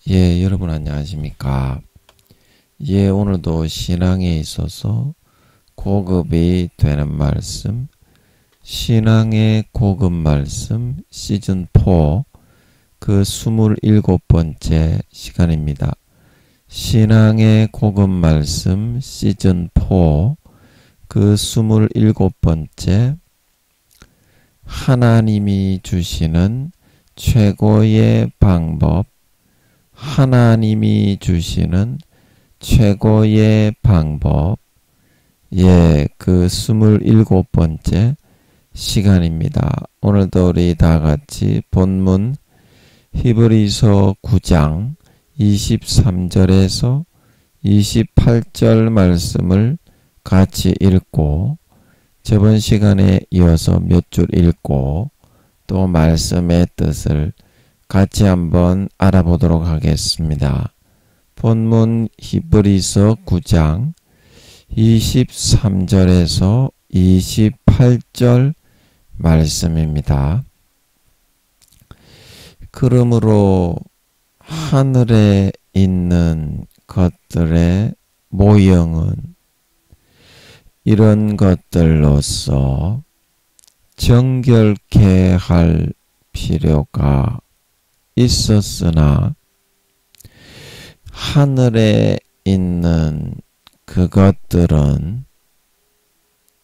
예, 여러분 안녕하십니까? 예, 오늘도 신앙에 있어서 고급이 되는 말씀, 신앙의 고급 말씀 시즌4 그 27번째 시간입니다. 신앙의 고급 말씀 시즌4 그 27번째 하나님이 주시는 최고의 방법, 하나님이 주시는 최고의 방법. 예, 그 27번째 시간입니다. 오늘도 우리 다 같이 본문 히브리서 9장 23절에서 28절 말씀을 같이 읽고 저번 시간에 이어서 몇 줄 읽고 또 말씀의 뜻을 같이 한번 알아보도록 하겠습니다. 본문 히브리서 9장 23절에서 28절 말씀입니다. 그러므로 하늘에 있는 것들의 모형은 이런 것들로서 정결케 할 필요가 있었으나 하늘에 있는 그것들은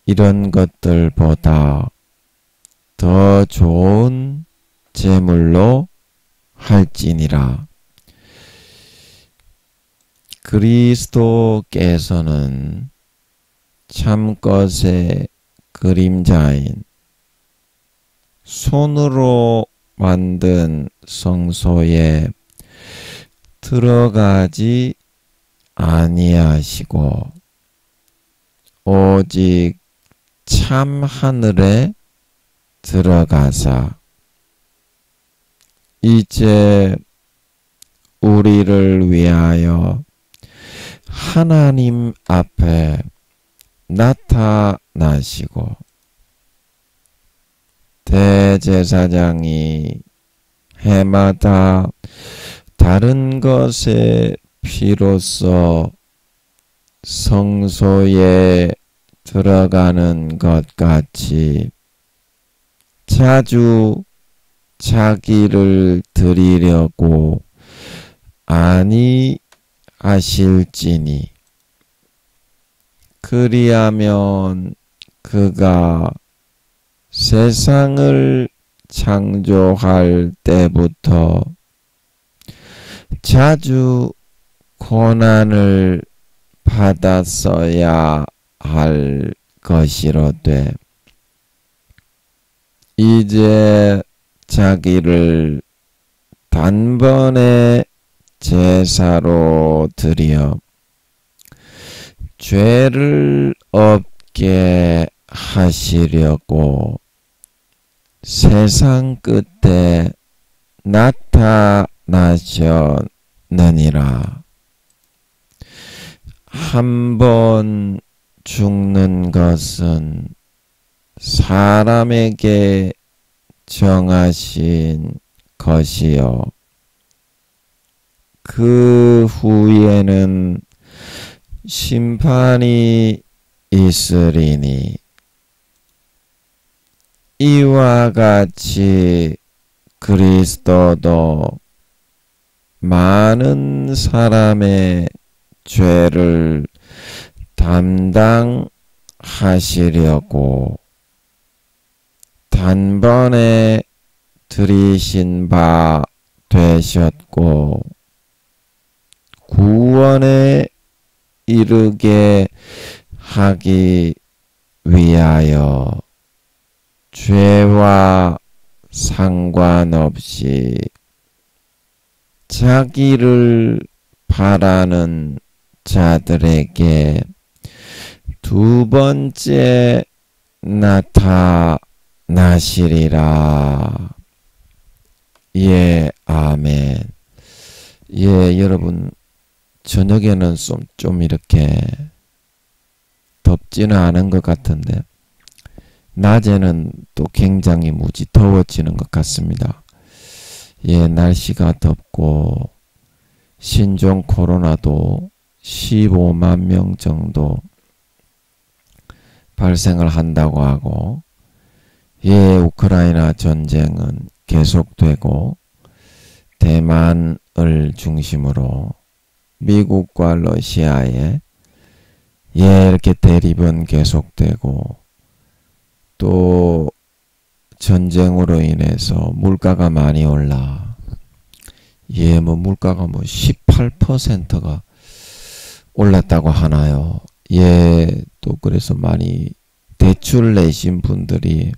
이런 것들보다 더 좋은 제물로 할지니라. 그리스도께서는 참것의 그림자인 손으로 만든 성소에 들어가지 아니하시고 오직 참 하늘에 들어가사 이제 우리를 위하여 하나님 앞에 나타나시고 대제사장이 해마다 다른 것의 피로써 성소에 들어가는 것 같이 자주 자기를 드리려고 아니하실지니 그리하면 그가 세상을 창조할 때부터 자주 고난을 받았어야 할 것이로되 이제 자기를 단번에 제사로 드려 죄를 없게 하시려고 세상 끝에 나타나셨느니라. 한 번 죽는 것은 사람에게 정하신 것이요 그 후에는 심판이 있으리니 이와 같이 그리스도도 많은 사람의 죄를 담당하시려고 단번에 들이신 바 되셨고 구원에 이르게 하기 위하여 죄와 상관없이 자기를 바라는 자들에게 두 번째 나타나시리라. 예, 아멘. 예, 여러분 저녁에는 좀 이렇게 덥지는 않은 것 같은데 낮에는 또 굉장히 무지 더워지는 것 같습니다. 예, 날씨가 덥고 신종 코로나도 15만 명 정도 발생을 한다고 하고, 우크라이나 전쟁은 계속되고, 대만을 중심으로 미국과 러시아의 이렇게 대립은 계속되고, 또 전쟁으로 인해서 물가가 많이 올라. 물가가 18%가 올랐다고 하나요. 또 그래서 많이 대출 내신 분들이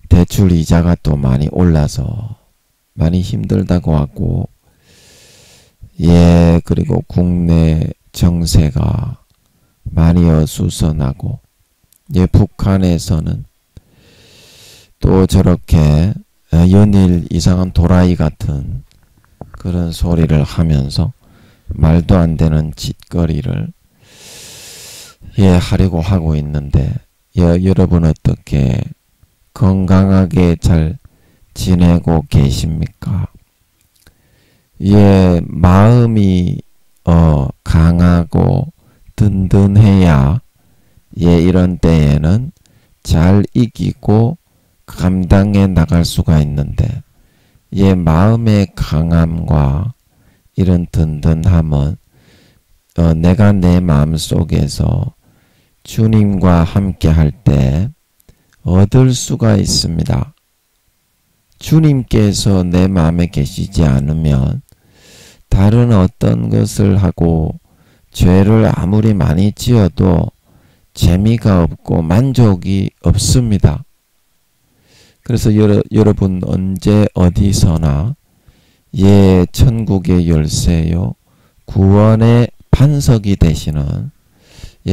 대출 이자가 또 많이 올라서 많이 힘들다고 하고, 그리고 국내 정세가 많이 어수선하고, 북한에서는 또 저렇게 연일 이상한 도라이 같은 그런 소리를 하면서 말도 안 되는 짓거리를 하려고 하고 있는데, 여러분 어떻게 건강하게 잘 지내고 계십니까? 마음이 강하고 든든해야 이런 때에는 잘 이기고 감당해 나갈 수가 있는데, 마음의 강함과 이런 든든함은 내가 내 마음 속에서 주님과 함께 할 때 얻을 수가 있습니다. 주님께서 내 마음에 계시지 않으면 다른 어떤 것을 하고 죄를 아무리 많이 지어도 재미가 없고 만족이 없습니다. 그래서 여러분 언제 어디서나 천국의 열쇠요, 구원의 반석이 되시는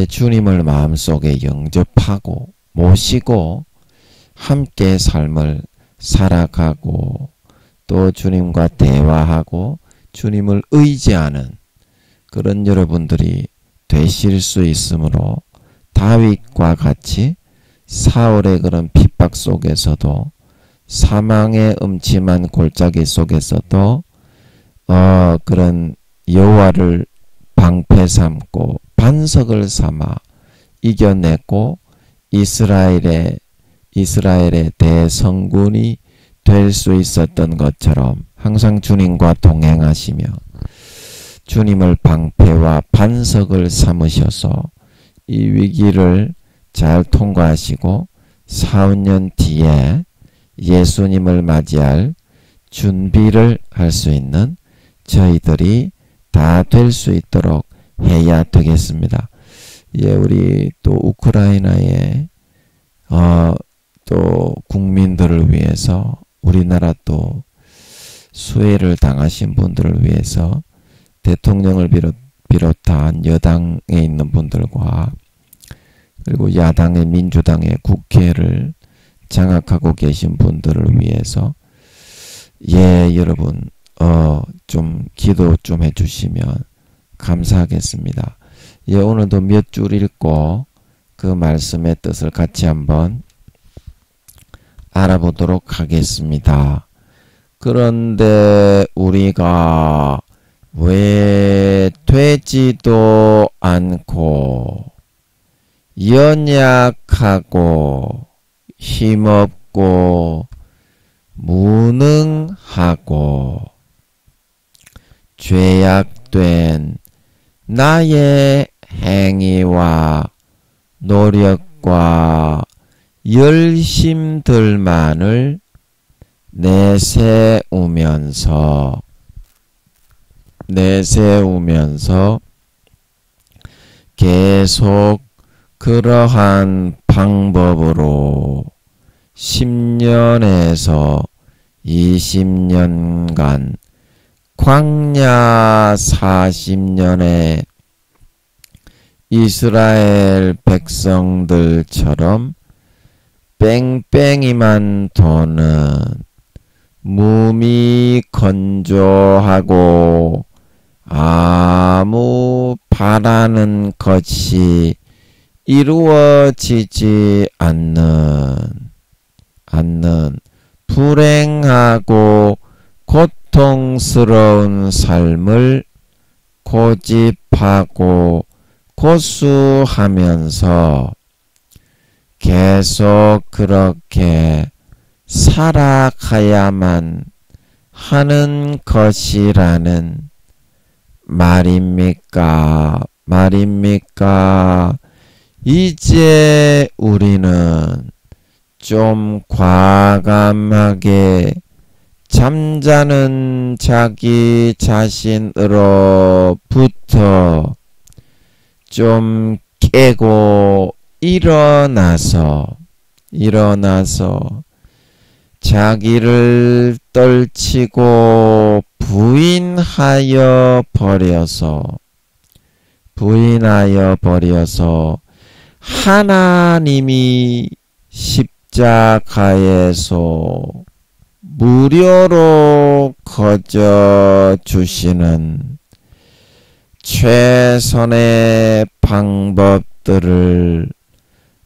주님을 마음속에 영접하고 모시고 함께 삶을 살아가고, 또 주님과 대화하고 주님을 의지하는 그런 여러분들이 되실 수 있으므로, 다윗과 같이 사울의 그런 핍박 속에서도, 사망의 음침한 골짜기 속에서도 그런 여호와를 방패 삼고 반석을 삼아 이겨냈고, 이스라엘의 대성군이 될 수 있었던 것처럼 항상 주님과 동행하시며 주님을 방패와 반석을 삼으셔서 이 위기를 잘 통과하시고 4~5년 뒤에 예수님을 맞이할 준비를 할 수 있는 저희들이 다 될 수 있도록 해야 되겠습니다. 우리 또 우크라이나의 또 국민들을 위해서, 우리나라 또 수해를 당하신 분들을 위해서 대통령을 비롯한 여당에 있는 분들과, 그리고 야당의 민주당의 국회를 장악하고 계신 분들을 위해서 여러분 좀 기도 좀 해주시면 감사하겠습니다. 오늘도 몇 줄 읽고 그 말씀의 뜻을 같이 한번 알아보도록 하겠습니다. 그런데 우리가 왜 되지도 않고 연약하고 힘없고 무능하고 죄악된 나의 행위와 노력과 열심들만을 내세우면서 계속 그러한 방법으로 10년에서 20년간 광야 40년의 이스라엘 백성들처럼 뺑뺑이만 도는 몸이 건조하고 아무 바라는 것이 이루어지지 않는 불행하고 고통스러운 삶을 고집하고 고수하면서 계속 그렇게 살아가야만 하는 것이라는 말입니까? 이제 우리는 좀 과감하게 잠자는 자기 자신으로부터 좀 깨고 일어나서 자기를 떨치고 부인하여 버려서 하나님이 십자가에서 무료로 거저 주시는 최선의 방법들을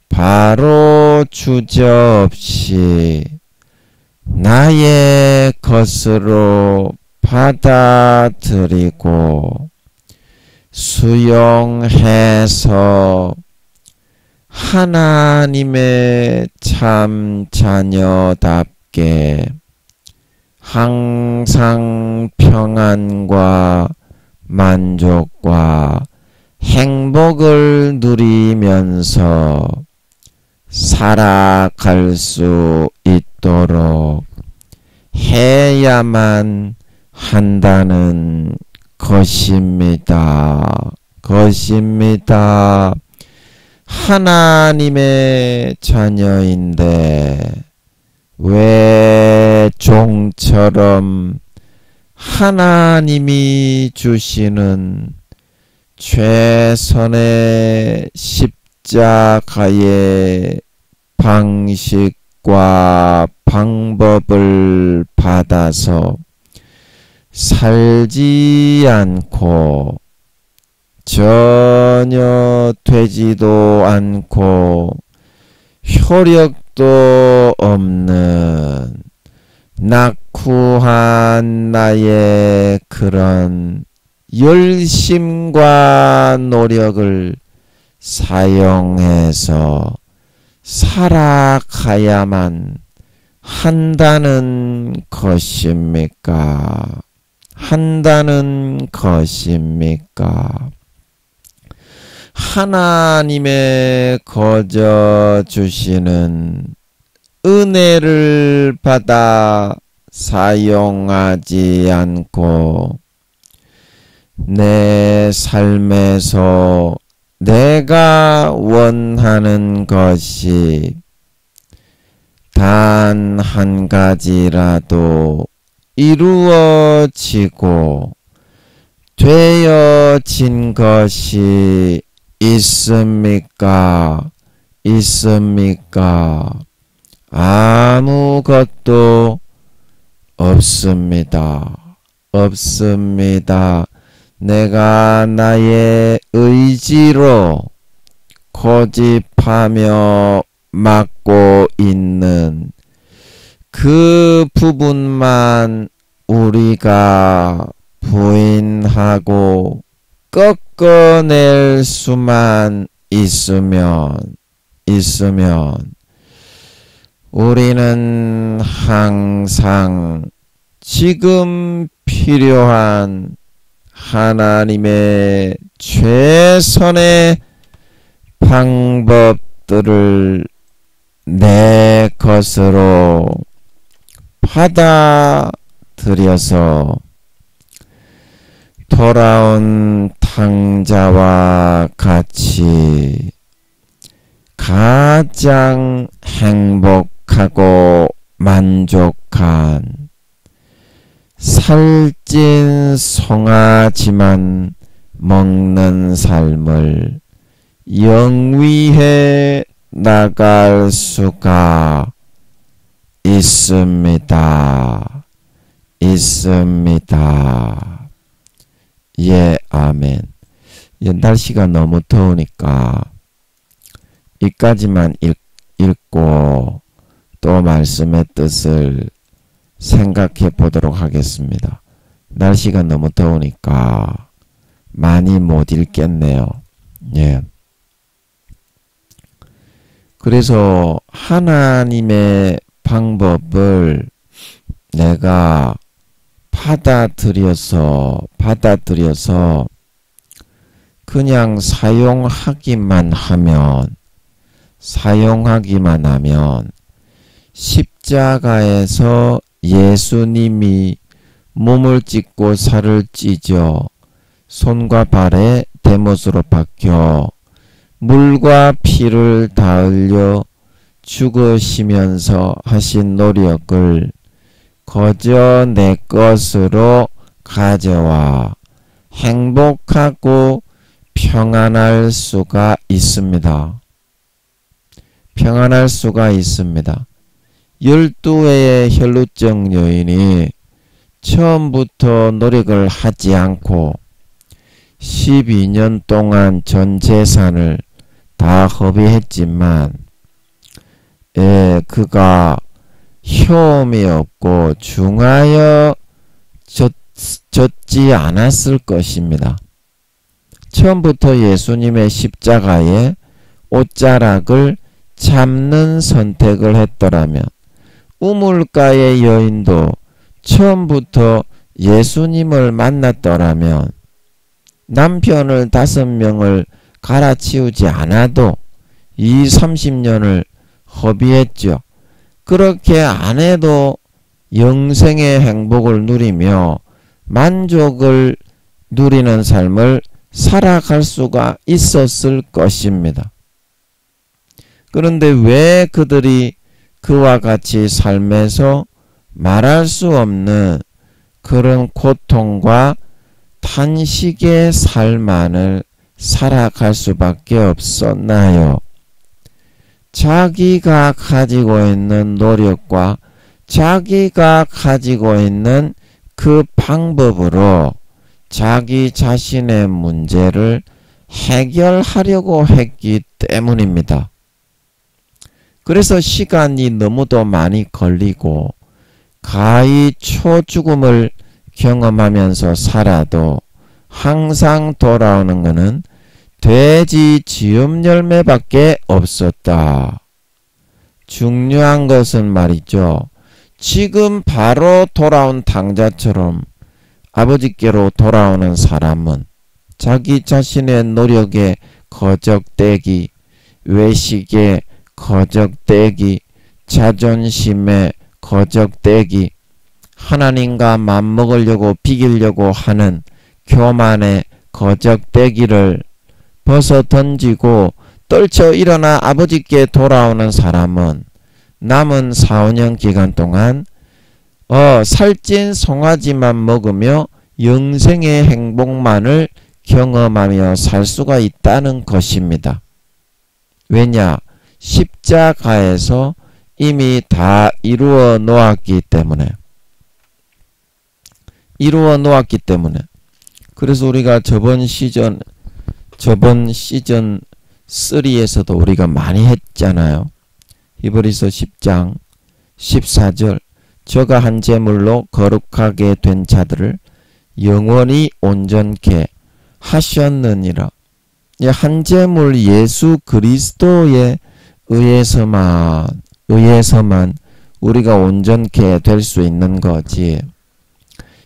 바로 주저없이 나의 것으로 받아들이고 수용해서 하나님의 참 자녀답게 항상 평안과 만족과 행복을 누리면서 살아갈 수 있도록 해야만 한다는 것입니다. 하나님의 자녀인데 왜 종처럼 하나님이 주시는 최선의 십자가의 방식과 방법을 받아서 살지 않고 전혀 되지도 않고 효력도 없는 낙후한 나의 그런 열심과 노력을 사용해서 살아가야만 한다는 것입니까? 하나님의 거저 주시는 은혜를 받아 사용하지 않고 내 삶에서 내가 원하는 것이 단 한 가지라도 이루어지고 되어진 것이 있습니까? 아무것도 없습니다. 내가 나의 의지로 고집하며 막고 있는 그 부분만 우리가 부인하고 꺾어낼 수만 있으면 우리는 항상 지금 필요한 하나님의 최선의 방법들을 내 것으로 받아들여서 돌아온 탕자와 같이 가장 행복하고 만족한 살찐 송아지만 먹는 삶을 영위해 나갈 수가 있습니다. 예, 아멘. 날씨가 너무 더우니까 이까지만 읽고 또 말씀의 뜻을 생각해 보도록 하겠습니다. 날씨가 너무 더우니까 많이 못 읽겠네요. 예. 그래서 하나님의 방법을 내가 받아들여서 그냥 사용하기만 하면 십자가에서 예수님이 몸을 찢고 살을 찢어 손과 발에 대못으로 박혀 물과 피를 다 흘려 죽으시면서 하신 노력을 거저 내 것으로 가져와 행복하고 평안할 수가 있습니다. 평안할 수가 있습니다. 12회의 혈루증 여인이 처음부터 노력을 하지 않고 12년 동안 전 재산을 다 허비했지만 그가 효험이 없고 중하여 졌지 않았을 것입니다. 처음부터 예수님의 십자가의 옷자락을 잡는 선택을 했더라면 우물가의 여인도 처음부터 예수님을 만났더라면 남편을 5명을 갈아치우지 않아도 30년을 허비했죠. 그렇게 안 해도 영생의 행복을 누리며 만족을 누리는 삶을 살아갈 수가 있었을 것입니다. 그런데 왜 그들이 그와 같이 삶에서 말할 수 없는 그런 고통과 탄식의 삶만을 살아갈 수밖에 없었나요? 자기가 가지고 있는 노력과 자기가 가지고 있는 그 방법으로 자기 자신의 문제를 해결하려고 했기 때문입니다. 그래서 시간이 너무도 많이 걸리고 가히 초죽음을 경험하면서 살아도 항상 돌아오는 것은 돼지 지음 열매밖에 없었다. 중요한 것은 말이죠. 지금 바로 돌아온 당자처럼 아버지께로 돌아오는 사람은 자기 자신의 노력에 거적대기, 외식에 거적대기, 자존심에 거적대기, 하나님과 맞먹으려고 비기려고 하는 교만의 거적대기를 벗어 던지고 떨쳐 일어나 아버지께 돌아오는 사람은 남은 4~5년 기간 동안 살찐 송아지만 먹으며 영생의 행복만을 경험하며 살 수가 있다는 것입니다. 왜냐? 십자가에서 이미 다 이루어 놓았기 때문에. 그래서 우리가 저번 시즌 3에서도 우리가 많이 했잖아요. 히브리서 10장 14절 저가 한 제물로 거룩하게 된 자들을 영원히 온전케 하셨느니라. 한 제물 예수 그리스도에 의해서만 우리가 온전케 될 수 있는 거지.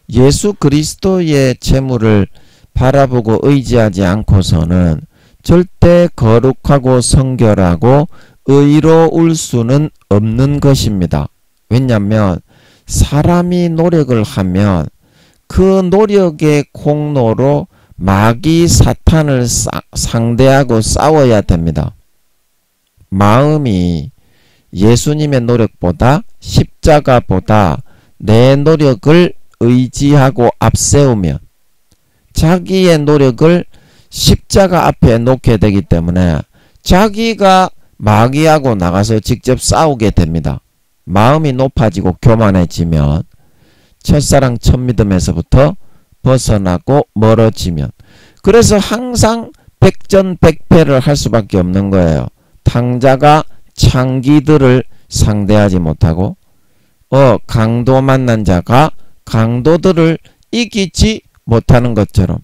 예수 그리스도의 제물을 바라보고 의지하지 않고서는 절대 거룩하고 성결하고 의로울 수는 없는 것입니다. 왜냐하면 사람이 노력을 하면 그 노력의 공로로 마귀 사탄을 상대하고 싸워야 됩니다. 마음이 예수님의 노력보다 십자가보다 내 노력을 의지하고 앞세우면 자기의 노력을 십자가 앞에 놓게 되기 때문에 자기가 마귀하고 나가서 직접 싸우게 됩니다. 마음이 높아지고 교만해지면 첫사랑 첫믿음에서부터 벗어나고 멀어지면 그래서 항상 백전백패를 할 수밖에 없는 거예요. 탕자가 창기들을 상대하지 못하고 강도 만난 자가 강도들을 이기지 못하는 것처럼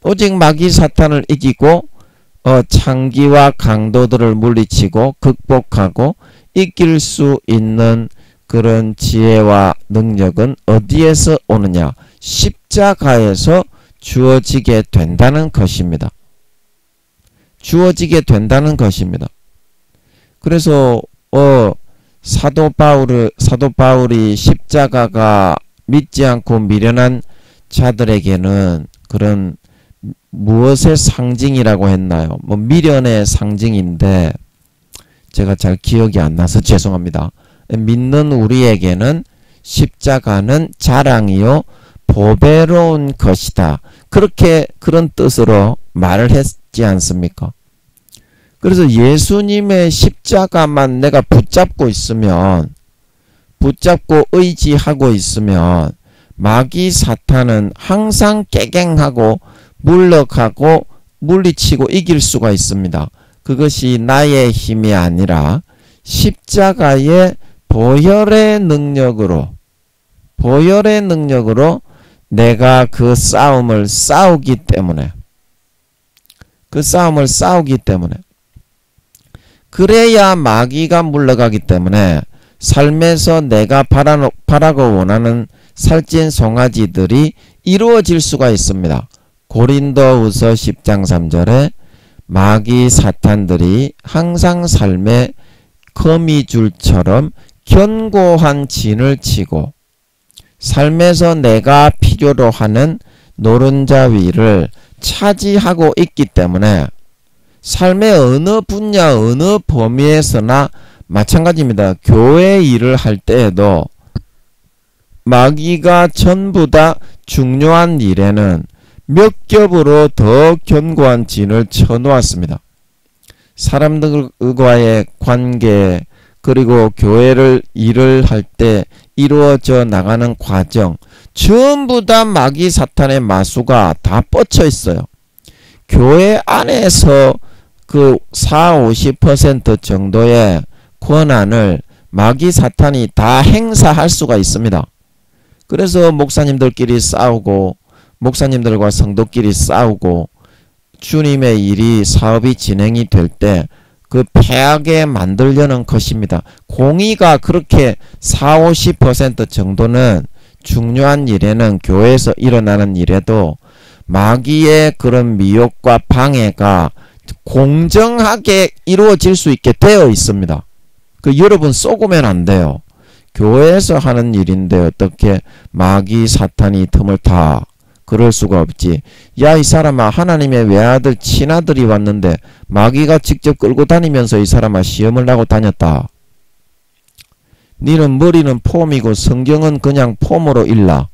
오직 마귀 사탄을 이기고 창기와 강도들을 물리치고 극복하고 이길 수 있는 그런 지혜와 능력은 어디에서 오느냐? 십자가에서 주어지게 된다는 것입니다. 주어지게 된다는 것입니다. 그래서 사도 바울이 십자가가 믿지 않고 미련한 자들에게는 그런 무엇의 상징이라고 했나요? 뭐 미련의 상징인데 제가 잘 기억이 안 나서 죄송합니다. 믿는 우리에게는 십자가는 자랑이요 보배로운 것이다. 그런 뜻으로 말을 했지 않습니까? 그래서 예수님의 십자가만 내가 붙잡고 의지하고 있으면 마귀 사탄은 항상 깨갱하고 물러가고 물리치고 이길 수가 있습니다. 그것이 나의 힘이 아니라 십자가의 보혈의 능력으로 내가 그 싸움을 싸우기 때문에 그래야 마귀가 물러가기 때문에 삶에서 내가 바라고 원하는 살찐 송아지들이 이루어질 수가 있습니다. 고린도후서 10장 3절에 마귀 사탄들이 항상 삶에 거미줄처럼 견고한 진을 치고 삶에서 내가 필요로 하는 노른자 위를 차지하고 있기 때문에 삶의 어느 분야 어느 범위에서나 마찬가지입니다. 교회 일을 할 때에도 마귀가 전부 다 중요한 일에는 몇 겹으로 더 견고한 진을 쳐놓았습니다. 사람들과의 관계 그리고 교회를 일을 할 때 이루어져 나가는 과정 전부 다 마귀 사탄의 마수가 다 뻗쳐 있어요. 교회 안에서 그 40~50% 정도의 권한을 마귀 사탄이 다 행사할 수가 있습니다. 그래서 목사님들끼리 싸우고 목사님들과 성도끼리 싸우고 주님의 일이 사업이 진행이 될 때 그 패하게 만들려는 것입니다. 공의가 그렇게 40~50% 정도는 중요한 일에는 교회에서 일어나는 일에도 마귀의 그런 미혹과 방해가 공정하게 이루어질 수 있게 되어 있습니다. 여러분 쏘고면 안 돼요. 교회에서 하는 일인데 어떻게 마귀 사탄이 틈을 타? 그럴 수가 없지. 야, 이 사람아, 하나님의 외아들 친아들이 왔는데 마귀가 직접 끌고 다니면서 이 사람아 시험을 하고 다녔다. 니는 머리는 폼이고 성경은 그냥 폼으로 일라.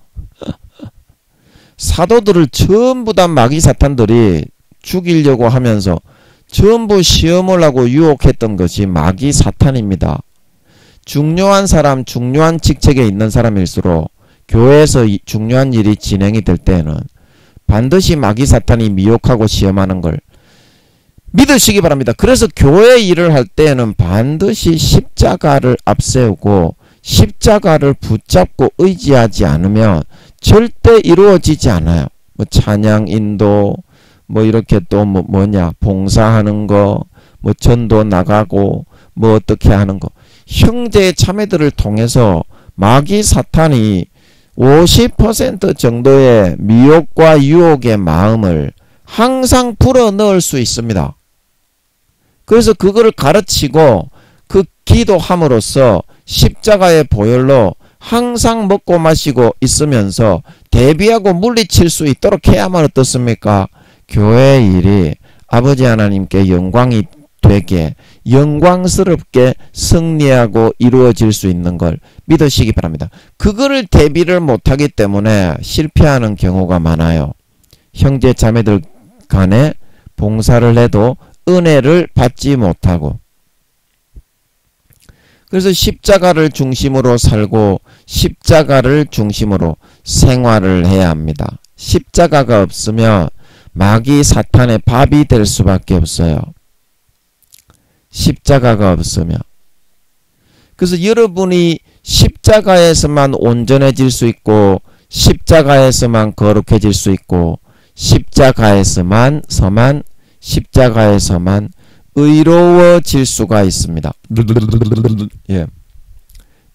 사도들을 전부 다 마귀 사탄들이 죽이려고 하면서 전부 시험을 하고 유혹했던 것이 마귀 사탄입니다. 중요한 사람, 중요한 직책에 있는 사람일수록 교회에서 중요한 일이 진행이 될 때에는 반드시 마귀 사탄이 미혹하고 시험하는 걸 믿으시기 바랍니다. 그래서 교회 일을 할 때에는 반드시 십자가를 앞세우고 십자가를 붙잡고 의지하지 않으면 절대 이루어지지 않아요. 뭐 찬양 인도 뭐 이렇게 또 뭐냐 봉사하는 거 뭐 전도 나가고 뭐 어떻게 하는 거 형제 자매들을 통해서 마귀 사탄이 50% 정도의 미혹과 유혹의 마음을 항상 불어넣을 수 있습니다. 그래서 그거를 가르치고 그 기도함으로써 십자가의 보혈로 항상 먹고 마시고 있으면서 대비하고 물리칠 수 있도록 해야만 어떻습니까? 교회의 일이 아버지 하나님께 영광이 되게 영광스럽게 승리하고 이루어질 수 있는 걸 믿으시기 바랍니다. 그거를 대비를 못하기 때문에 실패하는 경우가 많아요. 형제 자매들 간에 봉사를 해도 은혜를 받지 못하고 그래서 십자가를 중심으로 살고 십자가를 중심으로 생활을 해야 합니다. 십자가가 없으면 마귀 사탄의 밥이 될 수밖에 없어요. 십자가가 없으면. 그래서 여러분이 십자가에서만 온전해질 수 있고 십자가에서만 거룩해질 수 있고 십자가에서만 의로워질 수가 있습니다. 예.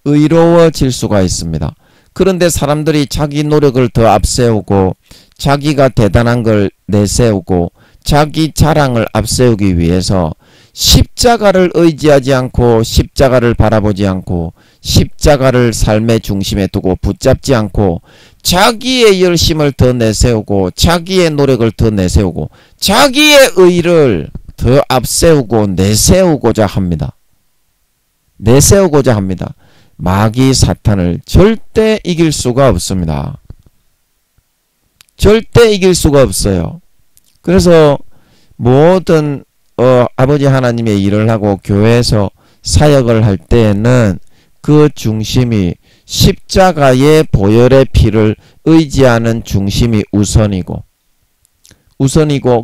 의로워질 수가 있습니다. 그런데 사람들이 자기 노력을 더 앞세우고 자기가 대단한 걸 내세우고 자기 자랑을 앞세우기 위해서 십자가를 의지하지 않고 십자가를 바라보지 않고 십자가를 삶의 중심에 두고 붙잡지 않고 자기의 열심을 더 내세우고 자기의 노력을 더 내세우고 자기의 의를 더 앞세우고 내세우고자 합니다. 내세우고자 합니다. 마귀 사탄을 절대 이길 수가 없습니다. 절대 이길 수가 없어요. 그래서 모든 아버지 하나님의 일을 하고 교회에서 사역을 할 때에는 그 중심이 십자가의 보혈의 피를 의지하는 중심이 우선이고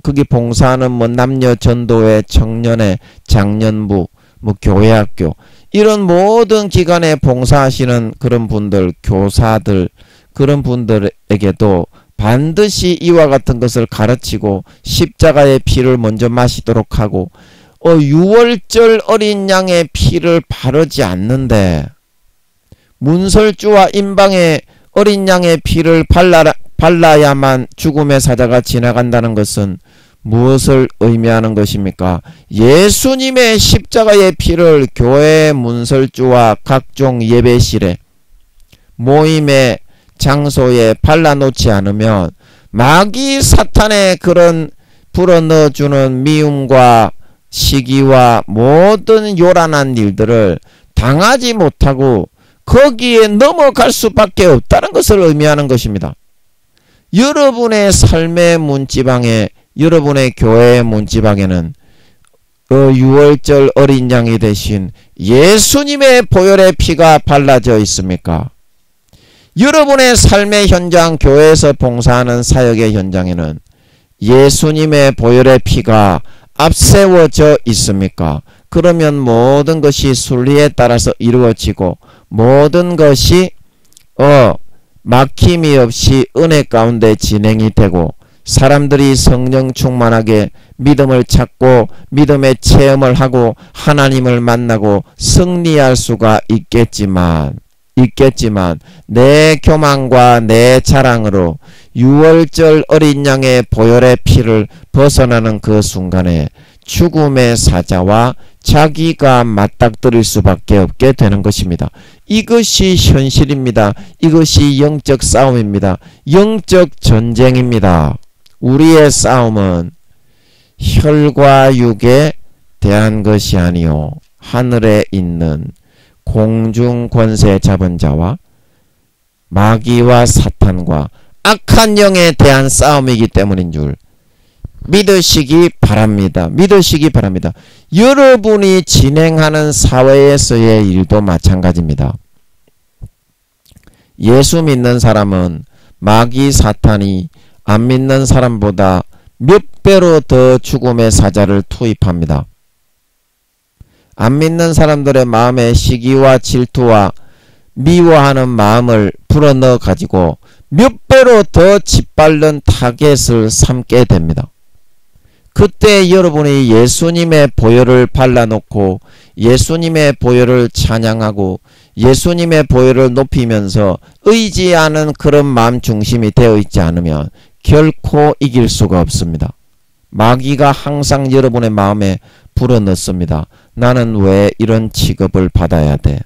거기 봉사하는 뭐 남녀 전도회, 청년회, 장년부, 뭐 교회학교 이런 모든 기관에 봉사하시는 그런 분들, 교사들 그런 분들에게도 반드시 이와 같은 것을 가르치고 십자가의 피를 먼저 마시도록 하고 유월절 어린 양의 피를 바르지 않는데 문설주와 임방의 어린 양의 피를 발라야만 죽음의 사자가 지나간다는 것은 무엇을 의미하는 것입니까? 예수님의 십자가의 피를 교회 문설주와 각종 예배실에 모임의 장소에 발라놓지 않으면 마귀 사탄의 그런 불어넣어주는 미움과 시기와 모든 요란한 일들을 당하지 못하고 거기에 넘어갈 수밖에 없다는 것을 의미하는 것입니다. 여러분의 삶의 문지방에 여러분의 교회의 문지방에는 유월절 어린 양이 되신 예수님의 보혈의 피가 발라져 있습니까? 여러분의 삶의 현장, 교회에서 봉사하는 사역의 현장에는 예수님의 보혈의 피가 앞세워져 있습니까? 그러면 모든 것이 순리에 따라서 이루어지고 모든 것이 막힘이 없이 은혜 가운데 진행이 되고 사람들이 성령 충만하게 믿음을 찾고 믿음의 체험을 하고 하나님을 만나고 승리할 수가 있겠지만 내 교만과 내 자랑으로 유월절 어린 양의 보혈의 피를 벗어나는 그 순간에 죽음의 사자와 자기가 맞닥뜨릴 수밖에 없게 되는 것입니다. 이것이 현실입니다. 이것이 영적 싸움입니다. 영적 전쟁입니다. 우리의 싸움은 혈과 육에 대한 것이 아니요 하늘에 있는 공중 권세 잡은 자와 마귀와 사탄과 악한 영에 대한 싸움이기 때문인 줄 믿으시기 바랍니다. 믿으시기 바랍니다. 여러분이 진행하는 사회에서의 일도 마찬가지입니다. 예수 믿는 사람은 마귀 사탄이 안 믿는 사람보다 몇 배로 더 죽음의 사자를 투입합니다. 안 믿는 사람들의 마음에 시기와 질투와 미워하는 마음을 불어넣어 가지고 몇 배로 더 짓밟는 타겟을 삼게 됩니다. 그때 여러분이 예수님의 보혈을 발라놓고 예수님의 보혈을 찬양하고 예수님의 보혈을 높이면서 의지하는 그런 마음 중심이 되어 있지 않으면 결코 이길 수가 없습니다. 마귀가 항상 여러분의 마음에 불어넣습니다. 나는 왜 이런 취급을 받아야 돼?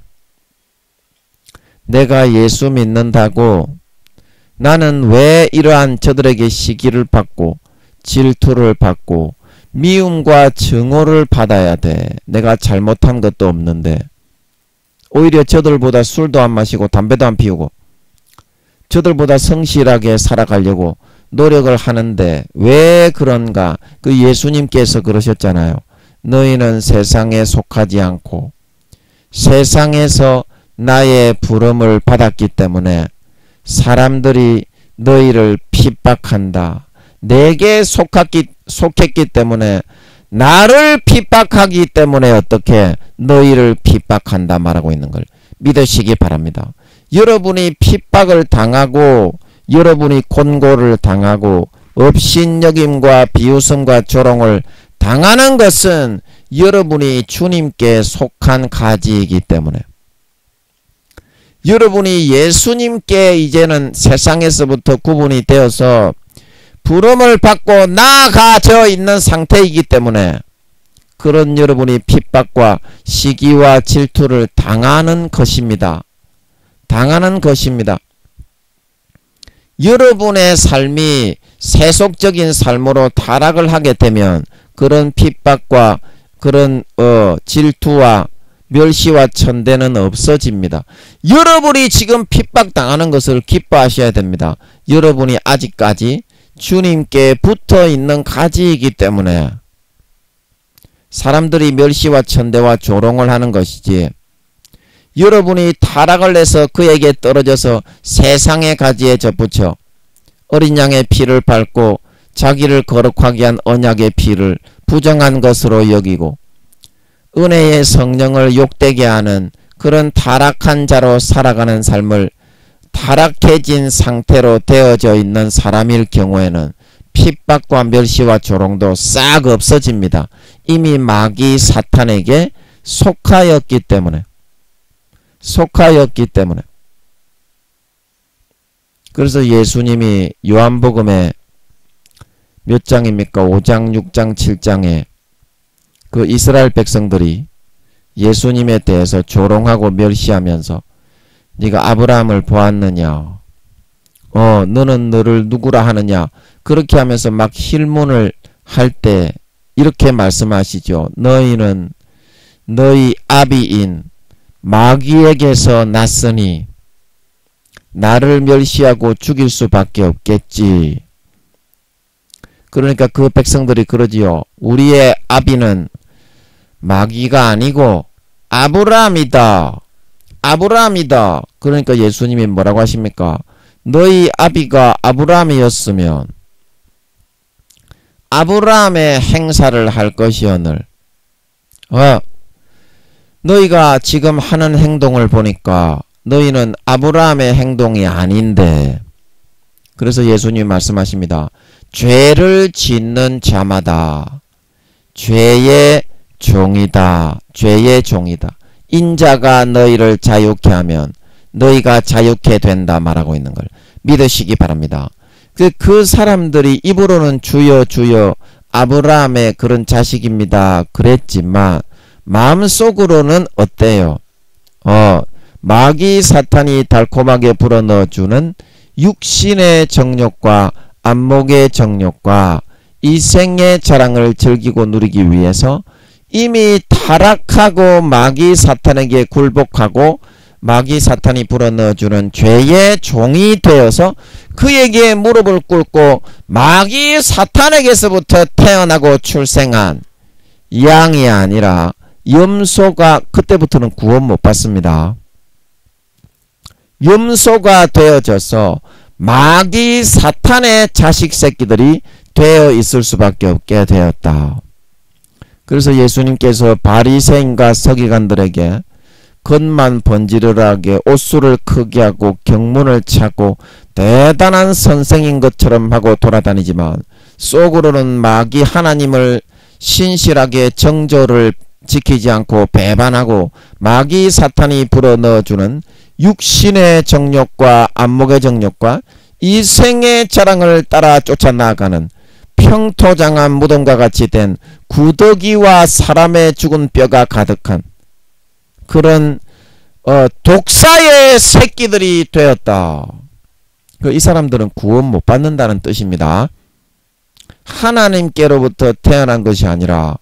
내가 예수 믿는다고 나는 왜 이러한 저들에게 시기를 받고 질투를 받고 미움과 증오를 받아야 돼? 내가 잘못한 것도 없는데 오히려 저들보다 술도 안 마시고 담배도 안 피우고 저들보다 성실하게 살아가려고 노력을 하는데 왜 그런가? 그 예수님께서 그러셨잖아요. 너희는 세상에 속하지 않고 세상에서 나의 부름을 받았기 때문에 사람들이 너희를 핍박한다. 내게 속했기 때문에 나를 핍박하기 때문에 어떻게 너희를 핍박한다 말하고 있는 걸 믿으시기 바랍니다. 여러분이 핍박을 당하고 여러분이 곤고를 당하고 업신여김과 비웃음과 조롱을 당하는 것은 여러분이 주님께 속한 가지이기 때문에, 여러분이 예수님께 이제는 세상에서부터 구분이 되어서 부름을 받고 나아가져 있는 상태이기 때문에 그런 여러분이 핍박과 시기와 질투를 당하는 것입니다. 당하는 것입니다. 여러분의 삶이 세속적인 삶으로 타락을 하게 되면 그런 핍박과 그런 질투와 멸시와 천대는 없어집니다. 여러분이 지금 핍박당하는 것을 기뻐하셔야 됩니다. 여러분이 아직까지 주님께 붙어있는 가지이기 때문에 사람들이 멸시와 천대와 조롱을 하는 것이지, 여러분이 타락을 해서 그에게 떨어져서 세상의 가지에 접붙여 어린 양의 피를 밟고 자기를 거룩하게 한 언약의 피를 부정한 것으로 여기고 은혜의 성령을 욕되게 하는 그런 타락한 자로 살아가는 삶을 타락해진 상태로 되어져 있는 사람일 경우에는 핍박과 멸시와 조롱도 싹 없어집니다. 이미 마귀 사탄에게 속하였기 때문에. 그래서 예수님이 요한복음에 몇 장입니까? 5장, 6장, 7장에 그 이스라엘 백성들이 예수님에 대해서 조롱하고 멸시하면서 네가 아브라함을 보았느냐? 너는 너를 누구라 하느냐? 그렇게 하면서 막 힐문을 할 때 이렇게 말씀하시죠. 너희는 너희 아비인 마귀에게서 났으니 나를 멸시하고 죽일 수밖에 없겠지. 그러니까 그 백성들이 그러지요. 우리의 아비는 마귀가 아니고 아브라함이다. 그러니까 예수님이 뭐라고 하십니까? 너희 아비가 아브라함이었으면 아브라함의 행사를 할 것이오늘 너희가 지금 하는 행동을 보니까 너희는 아브라함의 행동이 아닌데, 그래서 예수님이 말씀하십니다. 죄를 짓는 자마다 죄의 종이다. 인자가 너희를 자유케 하면 너희가 자유케 된다 말하고 있는 걸 믿으시기 바랍니다. 그 사람들이 입으로는 주여 주여 아브라함의 그런 자식입니다 그랬지만 마음속으로는 어때요? 마귀 사탄이 달콤하게 불어넣어주는 육신의 정욕과 안목의 정욕과 이생의 자랑을 즐기고 누리기 위해서 이미 타락하고 마귀 사탄에게 굴복하고 마귀 사탄이 불어넣어주는 죄의 종이 되어서 그에게 무릎을 꿇고 마귀 사탄에게서부터 태어나고 출생한 양이 아니라 염소가, 그때부터는 구원 못 받습니다. 염소가 되어져서 마귀 사탄의 자식 새끼들이 되어 있을 수밖에 없게 되었다. 그래서 예수님께서 바리새인과 서기관들에게 겉만 번지르르하게 옷수를 크게 하고 경문을 차고 대단한 선생인 것처럼 하고 돌아다니지만 속으로는 마귀 하나님을 신실하게 정조를 지키지 않고 배반하고 마귀 사탄이 불어넣어주는 육신의 정욕과 안목의 정욕과 이생의 자랑을 따라 쫓아나가는 평토장한 무덤과 같이 된 구더기와 사람의 죽은 뼈가 가득한 그런 독사의 새끼들이 되었다. 이 사람들은 구원 못 받는다는 뜻입니다. 하나님께로부터 태어난 것이 아니라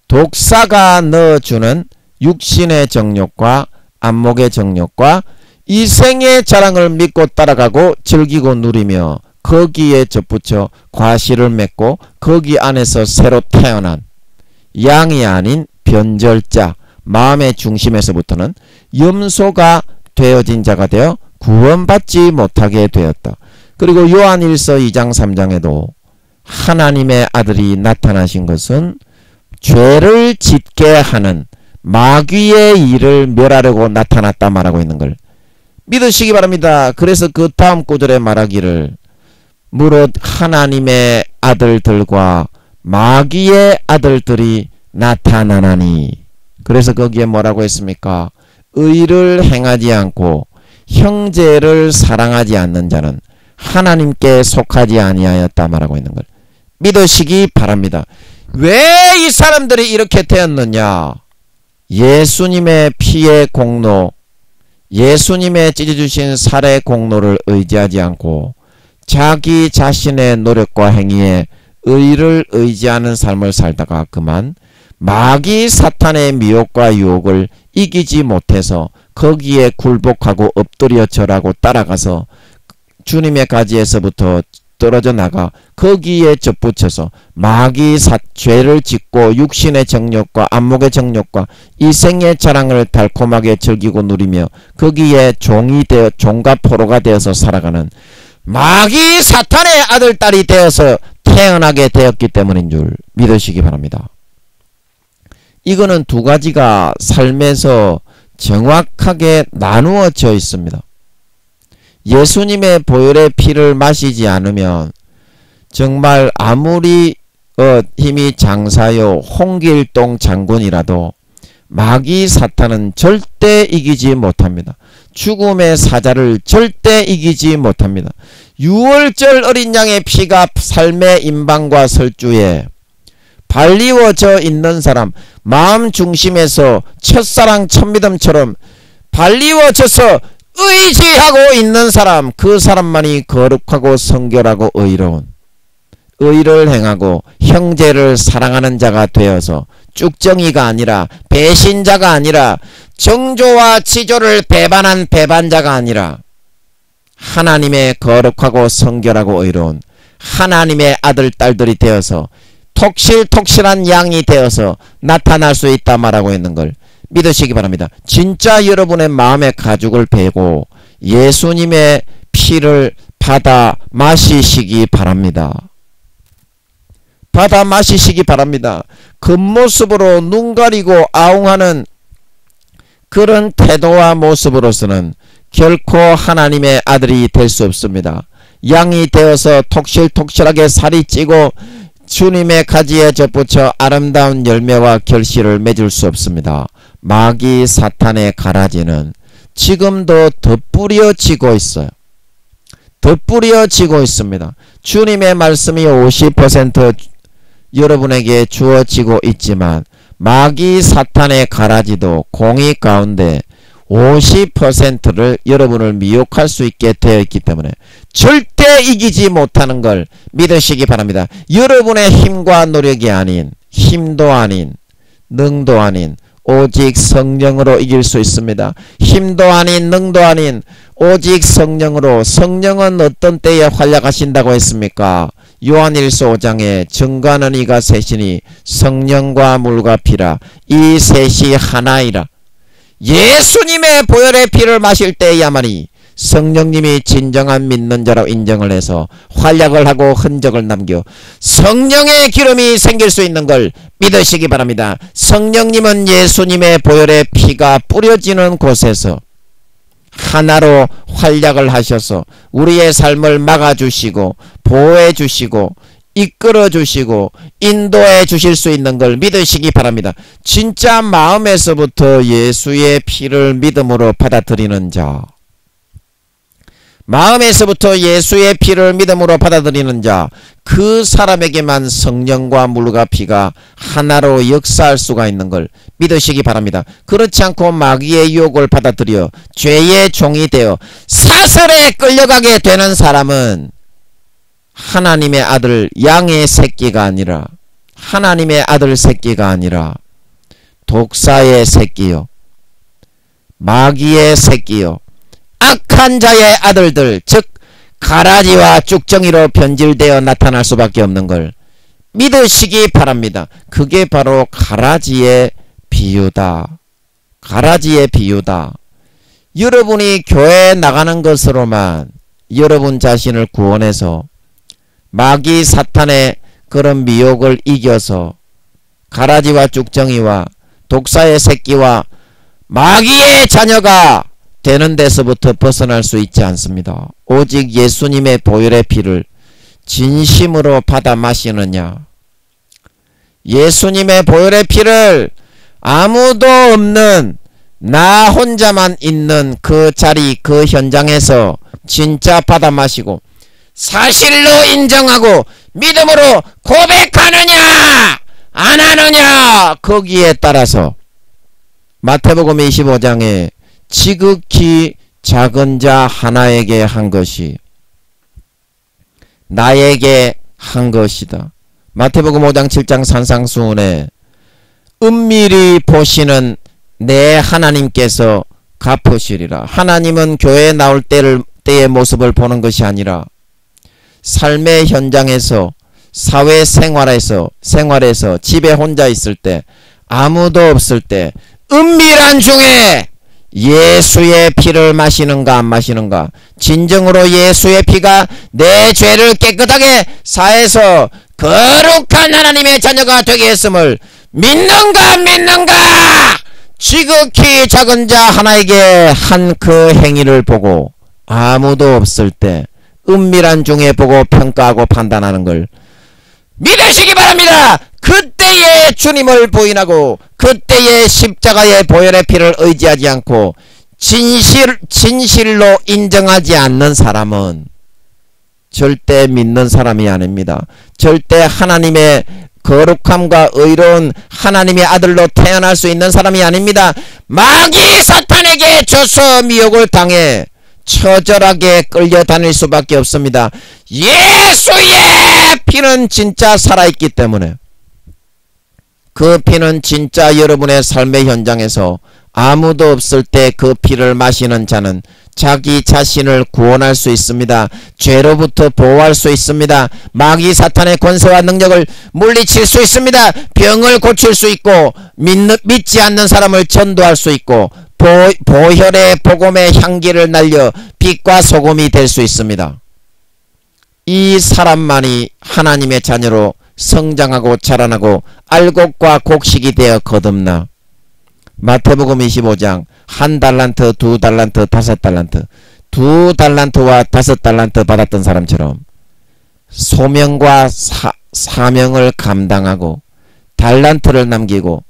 독사가 넣어주는 육신의 정욕과 안목의 정욕과 이생의 자랑을 믿고 따라가고 즐기고 누리며 거기에 접붙여 과실을 맺고 거기 안에서 새로 태어난 양이 아닌 변절자, 마음의 중심에서부터는 염소가 되어진 자가 되어 구원받지 못하게 되었다. 그리고 요한일서 2장 3장에도 하나님의 아들이 나타나신 것은 죄를 짓게 하는 마귀의 일을 멸하려고 나타났다 말하고 있는 걸 믿으시기 바랍니다. 그래서 그 다음 구절에 말하기를 무릇 하나님의 아들들과 마귀의 아들들이 나타나나니. 그래서 거기에 뭐라고 했습니까? 의를 행하지 않고 형제를 사랑하지 않는 자는 하나님께 속하지 아니하였다 말하고 있는 걸 믿으시기 바랍니다. 왜 이 사람들이 이렇게 되었느냐? 예수님의 피의 공로, 예수님의 찢어주신 살의 공로를 의지하지 않고 자기 자신의 노력과 행위에 의를 의지하는 삶을 살다가 그만 마귀 사탄의 미혹과 유혹을 이기지 못해서 거기에 굴복하고 엎드려 절하고 따라가서 주님의 가지에서부터 떨어져 나가 거기에 접붙여서 마귀 죄를 짓고 육신의 정욕과 안목의 정욕과 이생의 자랑을 달콤하게 즐기고 누리며 거기에 종이 되어 종과 포로가 되어서 살아가는 마귀 사탄의 아들 딸이 되어서 태어나게 되었기 때문인 줄 믿으시기 바랍니다. 이거는 두 가지가 삶에서 정확하게 나누어져 있습니다. 예수님의 보혈의 피를 마시지 않으면 정말 아무리 힘이 장사요 홍길동 장군이라도 마귀 사탄은 절대 이기지 못합니다. 죽음의 사자를 절대 이기지 못합니다. 6월절 어린 양의 피가 삶의 임방과 설주에 발리워져 있는 사람, 마음 중심에서 첫사랑 첫믿음처럼 발리워져서 의지하고 있는 사람, 그 사람만이 거룩하고 성결하고 의로운 의를 행하고 형제를 사랑하는 자가 되어서 쭉정이가 아니라 배신자가 아니라 정조와 치조를 배반한 배반자가 아니라 하나님의 거룩하고 성결하고 의로운 하나님의 아들 딸들이 되어서 톡실톡실한 양이 되어서 나타날 수 있다 말하고 있는 걸 믿으시기 바랍니다. 진짜 여러분의 마음의 가죽을 베고 예수님의 피를 받아 마시시기 바랍니다. 받아 마시시기 바랍니다. 겉모습으로 눈 가리고 아웅하는 그런 태도와 모습으로서는 결코 하나님의 아들이 될 수 없습니다. 양이 되어서 톡실톡실하게 살이 찌고 주님의 가지에 접붙여 아름다운 열매와 결실을 맺을 수 없습니다. 마귀 사탄의 가라지는 지금도 덧뿌려지고 있어요. 덧뿌려지고 있습니다. 주님의 말씀이 50% 여러분에게 주어지고 있지만 마귀 사탄의 가라지도 공의 가운데 50%를 여러분을 미혹할 수 있게 되어 있기 때문에 절대 이기지 못하는 걸 믿으시기 바랍니다. 여러분의 힘과 노력이 아닌, 힘도 아닌, 능도 아닌 오직 성령으로 이길 수 있습니다. 힘도 아닌, 능도 아닌 오직 성령으로. 성령은 어떤 때에 활약하신다고 했습니까? 요한일서 5장에 증거하는 이가 셋이니 성령과 물과 피라, 이 셋이 하나이라. 예수님의 보혈의 피를 마실 때야만이 성령님이 진정한 믿는 자로 인정을 해서 활약을 하고 흔적을 남겨 성령의 기름이 생길 수 있는 걸 믿으시기 바랍니다. 성령님은 예수님의 보혈의 피가 뿌려지는 곳에서 하나로 활약을 하셔서 우리의 삶을 막아주시고 보호해주시고 이끌어주시고 인도해 주실 수 있는 걸 믿으시기 바랍니다. 진짜 마음에서부터 예수의 피를 믿음으로 받아들이는 자, 마음에서부터 예수의 피를 믿음으로 받아들이는 자, 그 사람에게만 성령과 물과 피가 하나로 역사할 수가 있는 걸 믿으시기 바랍니다. 그렇지 않고 마귀의 유혹을 받아들여 죄의 종이 되어 사슬에 끌려가게 되는 사람은 하나님의 아들 양의 새끼가 아니라 하나님의 아들 새끼가 아니라 독사의 새끼요, 마귀의 새끼요, 악한 자의 아들들, 즉 가라지와 쭉정이로 변질되어 나타날 수밖에 없는 걸 믿으시기 바랍니다. 그게 바로 가라지의 비유다. 가라지의 비유다. 여러분이 교회에 나가는 것으로만 여러분 자신을 구원해서 마귀 사탄의 그런 미혹을 이겨서 가라지와 쭉정이와 독사의 새끼와 마귀의 자녀가 되는 데서부터 벗어날 수 있지 않습니다. 오직 예수님의 보혈의 피를 진심으로 받아 마시느냐, 예수님의 보혈의 피를 아무도 없는 나 혼자만 있는 그 자리, 그 현장에서 진짜 받아 마시고 사실로 인정하고 믿음으로 고백하느냐 안 하느냐, 거기에 따라서 마태복음 25장에 지극히 작은 자 하나에게 한 것이 나에게 한 것이다. 마태복음 5장 7장 산상수훈에 은밀히 보시는 내 하나님께서 갚으시리라. 하나님은 교회에 나올 때의 모습을 보는 것이 아니라 삶의 현장에서, 사회생활에서, 집에 혼자 있을 때, 아무도 없을 때 은밀한 중에 예수의 피를 마시는가 안 마시는가, 진정으로 예수의 피가 내 죄를 깨끗하게 사해서 거룩한 하나님의 자녀가 되게 했음을 믿는가 안 믿는가, 지극히 작은 자 하나에게 한 그 행위를 보고 아무도 없을 때 은밀한 중에 보고 평가하고 판단하는 걸 믿으시기 바랍니다. 그때의 주님을 부인하고 그때의 십자가의 보혈의 피를 의지하지 않고 진실로 인정하지 않는 사람은 절대 믿는 사람이 아닙니다. 절대 하나님의 거룩함과 의로운 하나님의 아들로 태어날 수 있는 사람이 아닙니다. 마귀 사탄에게 져서 미혹을 당해 처절하게 끌려다닐 수밖에 없습니다. 예수의 피는 진짜 살아있기 때문에, 그 피는 진짜 여러분의 삶의 현장에서 아무도 없을 때 그 피를 마시는 자는 자기 자신을 구원할 수 있습니다. 죄로부터 보호할 수 있습니다. 마귀 사탄의 권세와 능력을 물리칠 수 있습니다. 병을 고칠 수 있고 믿지 않는 사람을 전도할 수 있고 보혈의 복음의 향기를 날려 빛과 소금이 될 수 있습니다. 이 사람만이 하나님의 자녀로 성장하고 자라나고 알곡과 곡식이 되어 거듭나 마태복음 25장 1달란트, 2달란트, 5달란트, 2달란트와 5달란트 받았던 사람처럼 소명과 사명을 감당하고 달란트를 남기고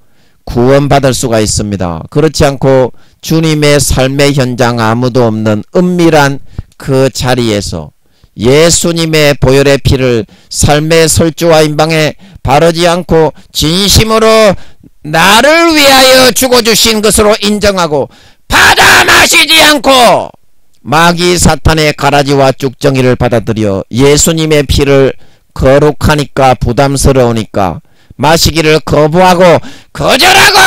구원받을 수가 있습니다. 그렇지 않고 주님의 삶의 현장 아무도 없는 은밀한 그 자리에서 예수님의 보혈의 피를 삶의 설주와 임방에 바르지 않고 진심으로 나를 위하여 죽어주신 것으로 인정하고 받아 마시지 않고 마귀 사탄의 가라지와 쭉정이를 받아들여 예수님의 피를 거룩하니까 부담스러우니까 마시기를 거부하고 거절하고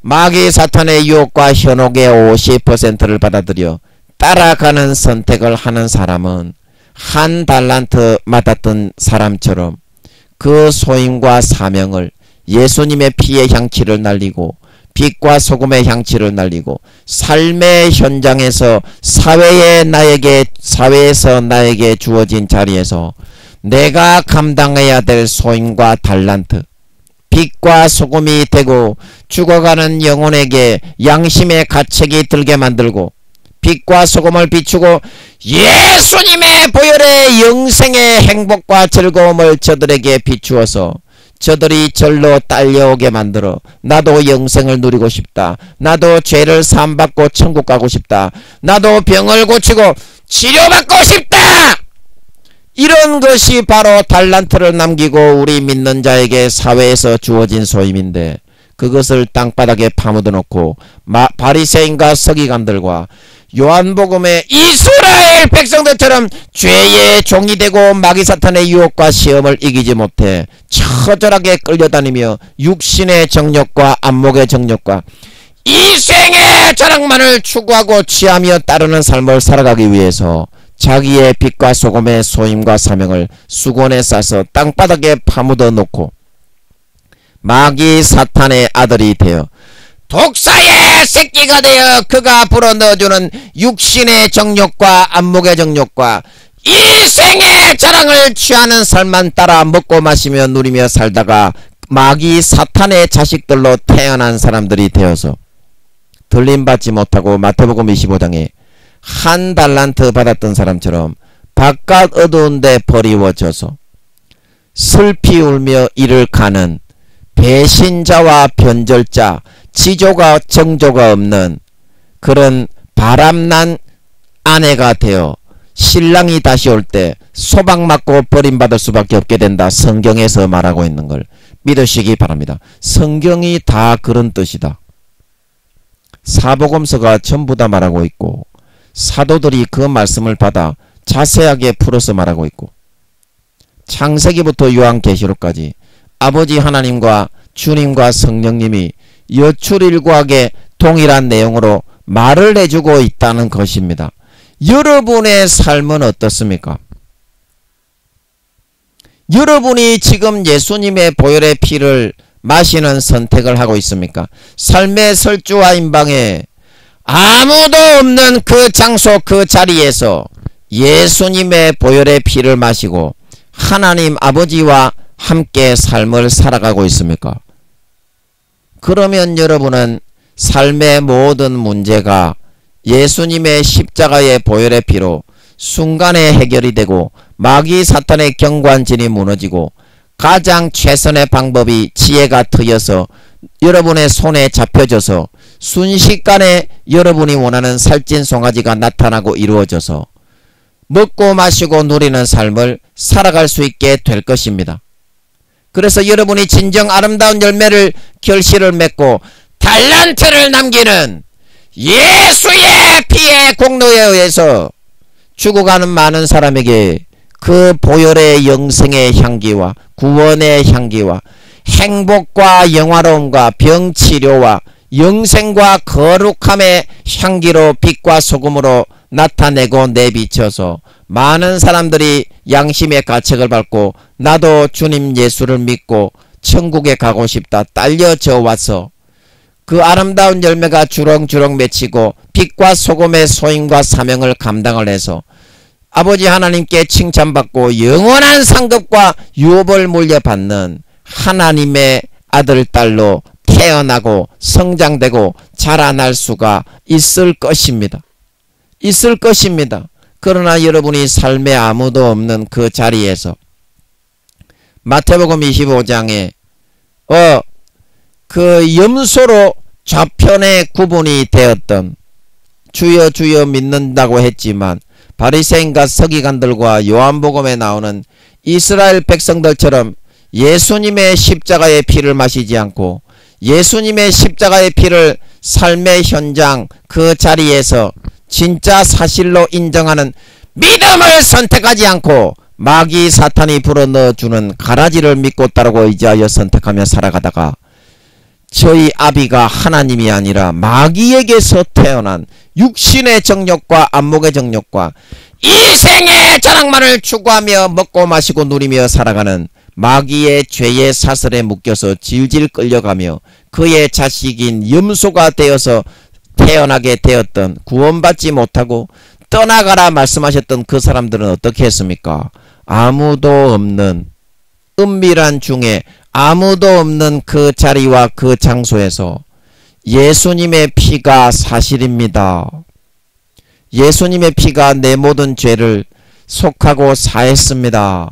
마귀 사탄의 유혹과 현혹의 50%를 받아들여 따라가는 선택을 하는 사람은 1달란트 맡았던 사람처럼 그 소임과 사명을 예수님의 피의 향취를 날리고 빛과 소금의 향취를 날리고 삶의 현장에서 사회에서 나에게 주어진 자리에서 내가 감당해야 될 소임과 달란트, 빛과 소금이 되고 죽어가는 영혼에게 양심의 가책이 들게 만들고 빛과 소금을 비추고 예수님의 보혈의 영생의 행복과 즐거움을 저들에게 비추어서 저들이 절로 딸려오게 만들어 나도 영생을 누리고 싶다. 나도 죄를 사함받고 천국 가고 싶다. 나도 병을 고치고 치료받고 싶다. 이런 것이 바로 달란트를 남기고 우리 믿는 자에게 사회에서 주어진 소임인데, 그것을 땅바닥에 파묻어 놓고 바리새인과 서기관들과 요한복음의 이스라엘 백성들처럼 죄의 종이 되고 마귀사탄의 유혹과 시험을 이기지 못해 처절하게 끌려다니며 육신의 정욕과 안목의 정욕과 이생의 자랑만을 추구하고 취하며 따르는 삶을 살아가기 위해서 자기의 빛과 소금의 소임과 사명을 수건에 싸서 땅바닥에 파묻어 놓고 마귀 사탄의 아들이 되어 독사의 새끼가 되어 그가 불어넣어주는 육신의 정욕과 안목의 정욕과 이생의 자랑을 취하는 삶만 따라 먹고 마시며 누리며 살다가 마귀 사탄의 자식들로 태어난 사람들이 되어서 들림받지 못하고 마태복음 25장에 한 달란트 받았던 사람처럼 바깥 어두운 데 버리워져서 슬피 울며 이를 가는 배신자와 변절자, 지조가 정조가 없는 그런 바람난 아내가 되어 신랑이 다시 올 때 소방 맞고 버림받을 수밖에 없게 된다. 성경에서 말하고 있는 걸 믿으시기 바랍니다. 성경이 다 그런 뜻이다. 사복음서가 전부 다 말하고 있고 사도들이 그 말씀을 받아 자세하게 풀어서 말하고 있고 창세기부터 요한계시록까지 아버지 하나님과 주님과 성령님이 여출일구하게 동일한 내용으로 말을 해주고 있다는 것입니다. 여러분의 삶은 어떻습니까? 여러분이 지금 예수님의 보혈의 피를 마시는 선택을 하고 있습니까? 삶의 설주와 임방에 아무도 없는 그 장소 그 자리에서 예수님의 보혈의 피를 마시고 하나님 아버지와 함께 삶을 살아가고 있습니까? 그러면 여러분은 삶의 모든 문제가 예수님의 십자가의 보혈의 피로 순간에 해결이 되고 마귀 사탄의 경관진이 무너지고 가장 최선의 방법이 지혜가 트여서 여러분의 손에 잡혀져서 순식간에 여러분이 원하는 살찐 송아지가 나타나고 이루어져서 먹고 마시고 누리는 삶을 살아갈 수 있게 될 것입니다. 그래서 여러분이 진정 아름다운 열매를 결실을 맺고 달란트를 남기는 예수의 피의 공로에 의해서 죽어가는 많은 사람에게 그 보혈의 영생의 향기와 구원의 향기와 행복과 영화로움과 병치료와 영생과 거룩함의 향기로 빛과 소금으로 나타내고 내비쳐서 많은 사람들이 양심의 가책을 받고 나도 주님 예수를 믿고 천국에 가고 싶다 딸려져 와서 그 아름다운 열매가 주렁주렁 맺히고 빛과 소금의 소임과 사명을 감당을 해서 아버지 하나님께 칭찬받고 영원한 상급과 유업을 물려받는 하나님의 아들 딸로 태어나고 성장되고 자라날 수가 있을 것입니다. 있을 것입니다. 그러나 여러분이 삶에 아무도 없는 그 자리에서 마태복음 25장에 그 염소로 좌편에 구분이 되었던 주여 주여 믿는다고 했지만 바리새인과 서기관들과 요한복음에 나오는 이스라엘 백성들처럼 예수님의 십자가의 피를 마시지 않고 예수님의 십자가의 피를 삶의 현장 그 자리에서 진짜 사실로 인정하는 믿음을 선택하지 않고 마귀 사탄이 불어넣어주는 가라지를 믿고 따르고 의지하여 선택하며 살아가다가 저희 아비가 하나님이 아니라 마귀에게서 태어난 육신의 정욕과 안목의 정욕과 이생의 자랑만을 추구하며 먹고 마시고 누리며 살아가는 마귀의 죄의 사슬에 묶여서 질질 끌려가며 그의 자식인 염소가 되어서 태어나게 되었던 구원받지 못하고 떠나가라 말씀하셨던 그 사람들은 어떻게 했습니까? 아무도 없는 은밀한 중에 아무도 없는 그 자리와 그 장소에서 예수님의 피가 사실입니다. 예수님의 피가 내 모든 죄를 속하고 사했습니다.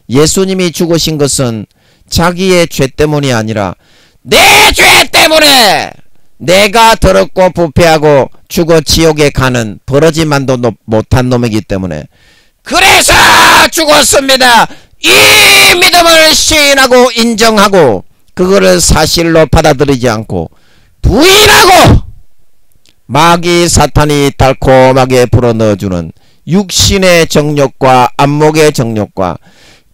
예수님이 죽으신 것은 자기의 죄 때문이 아니라 내 죄 때문에 내가 더럽고 부패하고 죽어 지옥에 가는 버러지만도 못한 놈이기 때문에 그래서 죽었습니다. 이 믿음을 시인하고 인정하고 그거를 사실로 받아들이지 않고 부인하고 마귀 사탄이 달콤하게 불어넣어주는 육신의 정욕과 안목의 정욕과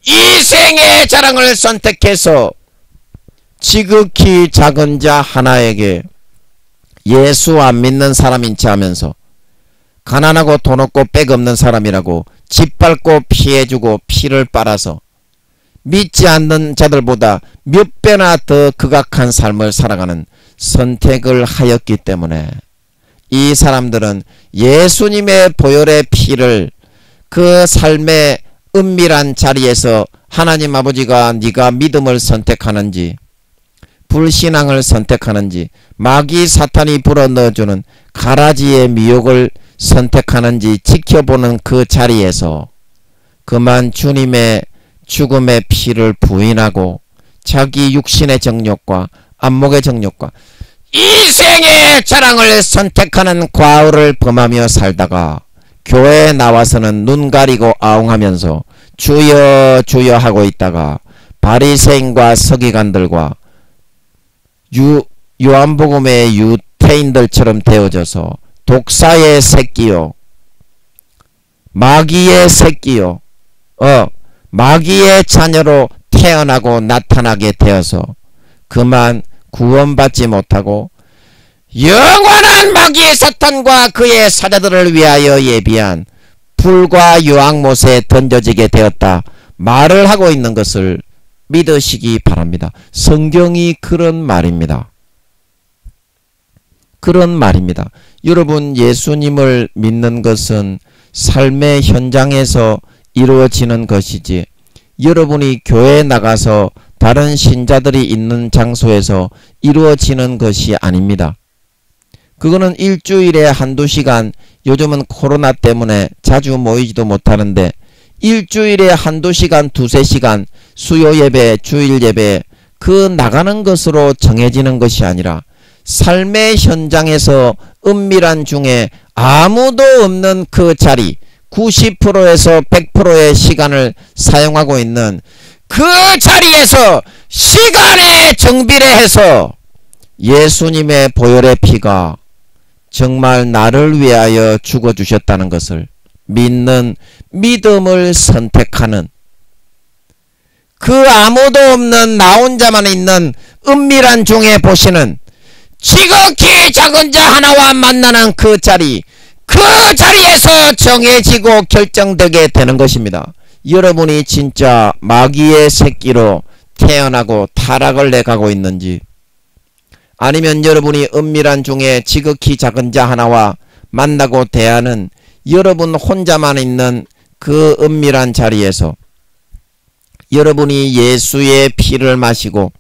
이생의 자랑을 선택해서 지극히 작은 자 하나에게 예수 안 믿는 사람인 체 하면서 가난하고 돈 없고 빽 없는 사람이라고 짓밟고 피해주고 피를 빨아서 믿지 않는 자들보다 몇 배나 더 극악한 삶을 살아가는 선택을 하였기 때문에 이 사람들은 예수님의 보혈의 피를 그 삶의 은밀한 자리에서 하나님 아버지가 네가 믿음을 선택하는지 불신앙을 선택하는지, 마귀 사탄이 불어넣어주는 가라지의 미혹을 선택하는지 지켜보는 그 자리에서 그만 주님의 죽음의 피를 부인하고 자기 육신의 정욕과 안목의 정욕과 이생의 자랑을 선택하는 과오를 범하며 살다가 교회에 나와서는 눈 가리고 아웅하면서 주여 주여 하고 있다가 바리새인과 서기관들과 요한복음의 유태인들처럼 되어져서 독사의 새끼요, 마귀의 새끼요, 마귀의 자녀로 태어나고 나타나게 되어서 그만 구원받지 못하고 영원한 마귀의 사탄과 그의 사자들을 위하여 예비한 불과 유황못에 던져지게 되었다 말을 하고 있는 것을 믿으시기 바랍니다. 성경이 그런 말입니다. 그런 말입니다. 여러분, 예수님을 믿는 것은 삶의 현장에서 이루어지는 것이지 여러분이 교회에 나가서 다른 신자들이 있는 장소에서 이루어지는 것이 아닙니다. 그거는 일주일에 한두 시간, 요즘은 코로나 때문에 자주 모이지도 못하는데 일주일에 한두 시간, 두세 시간 수요 예배, 주일 예배 그 나가는 것으로 정해지는 것이 아니라 삶의 현장에서 은밀한 중에 아무도 없는 그 자리 90%에서 100%의 시간을 사용하고 있는 그 자리에서 시간에 정비례해서 예수님의 보혈의 피가 정말 나를 위하여 죽어주셨다는 것을 믿는 믿음을 선택하는 그 아무도 없는 나 혼자만 있는 은밀한 중에 보시는 지극히 작은 자 하나와 만나는 그 자리, 그 자리에서 정해지고 결정되게 되는 것입니다. 여러분이 진짜 마귀의 새끼로 태어나고 타락을 내가고 있는지, 아니면 여러분이 은밀한 중에 지극히 작은 자 하나와 만나고 대하는 여러분 혼자만 있는 그 은밀한 자리에서 여러분이 예수의 피를 마시고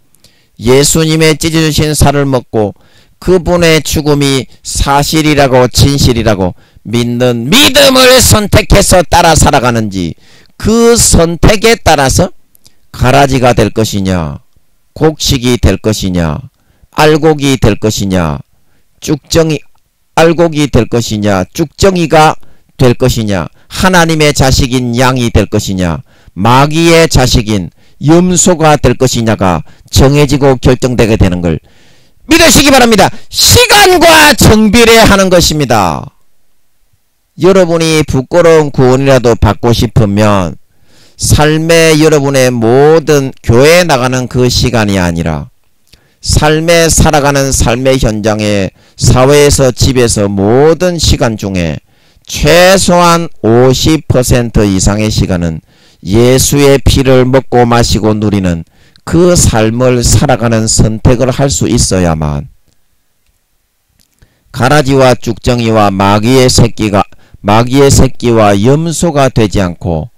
예수님의 찢어주신 살을 먹고 그분의 죽음이 사실이라고 진실이라고 믿는 믿음을 선택해서 따라 살아가는지, 그 선택에 따라서 가라지가 될 것이냐, 곡식이 될 것이냐, 알곡이 될 것이냐, 알곡이 될 것이냐, 쭉정이가 될 것이냐, 하나님의 자식인 양이 될 것이냐, 마귀의 자식인 염소가 될 것이냐가 정해지고 결정되게 되는 걸 믿으시기 바랍니다. 시간과 정비례하는 것입니다. 여러분이 부끄러운 구원이라도 받고 싶으면 삶의 여러분의 모든 교회에 나가는 그 시간이 아니라 삶에 살아가는 삶의 현장에 사회에서 집에서 모든 시간 중에 최소한 50% 이상의 시간은 예수의 피를 먹고 마시고 누리는 그 삶을 살아가는 선택을 할 수 있어야만 가라지와 쭉정이와 마귀의 새끼와 염소가 되지 않고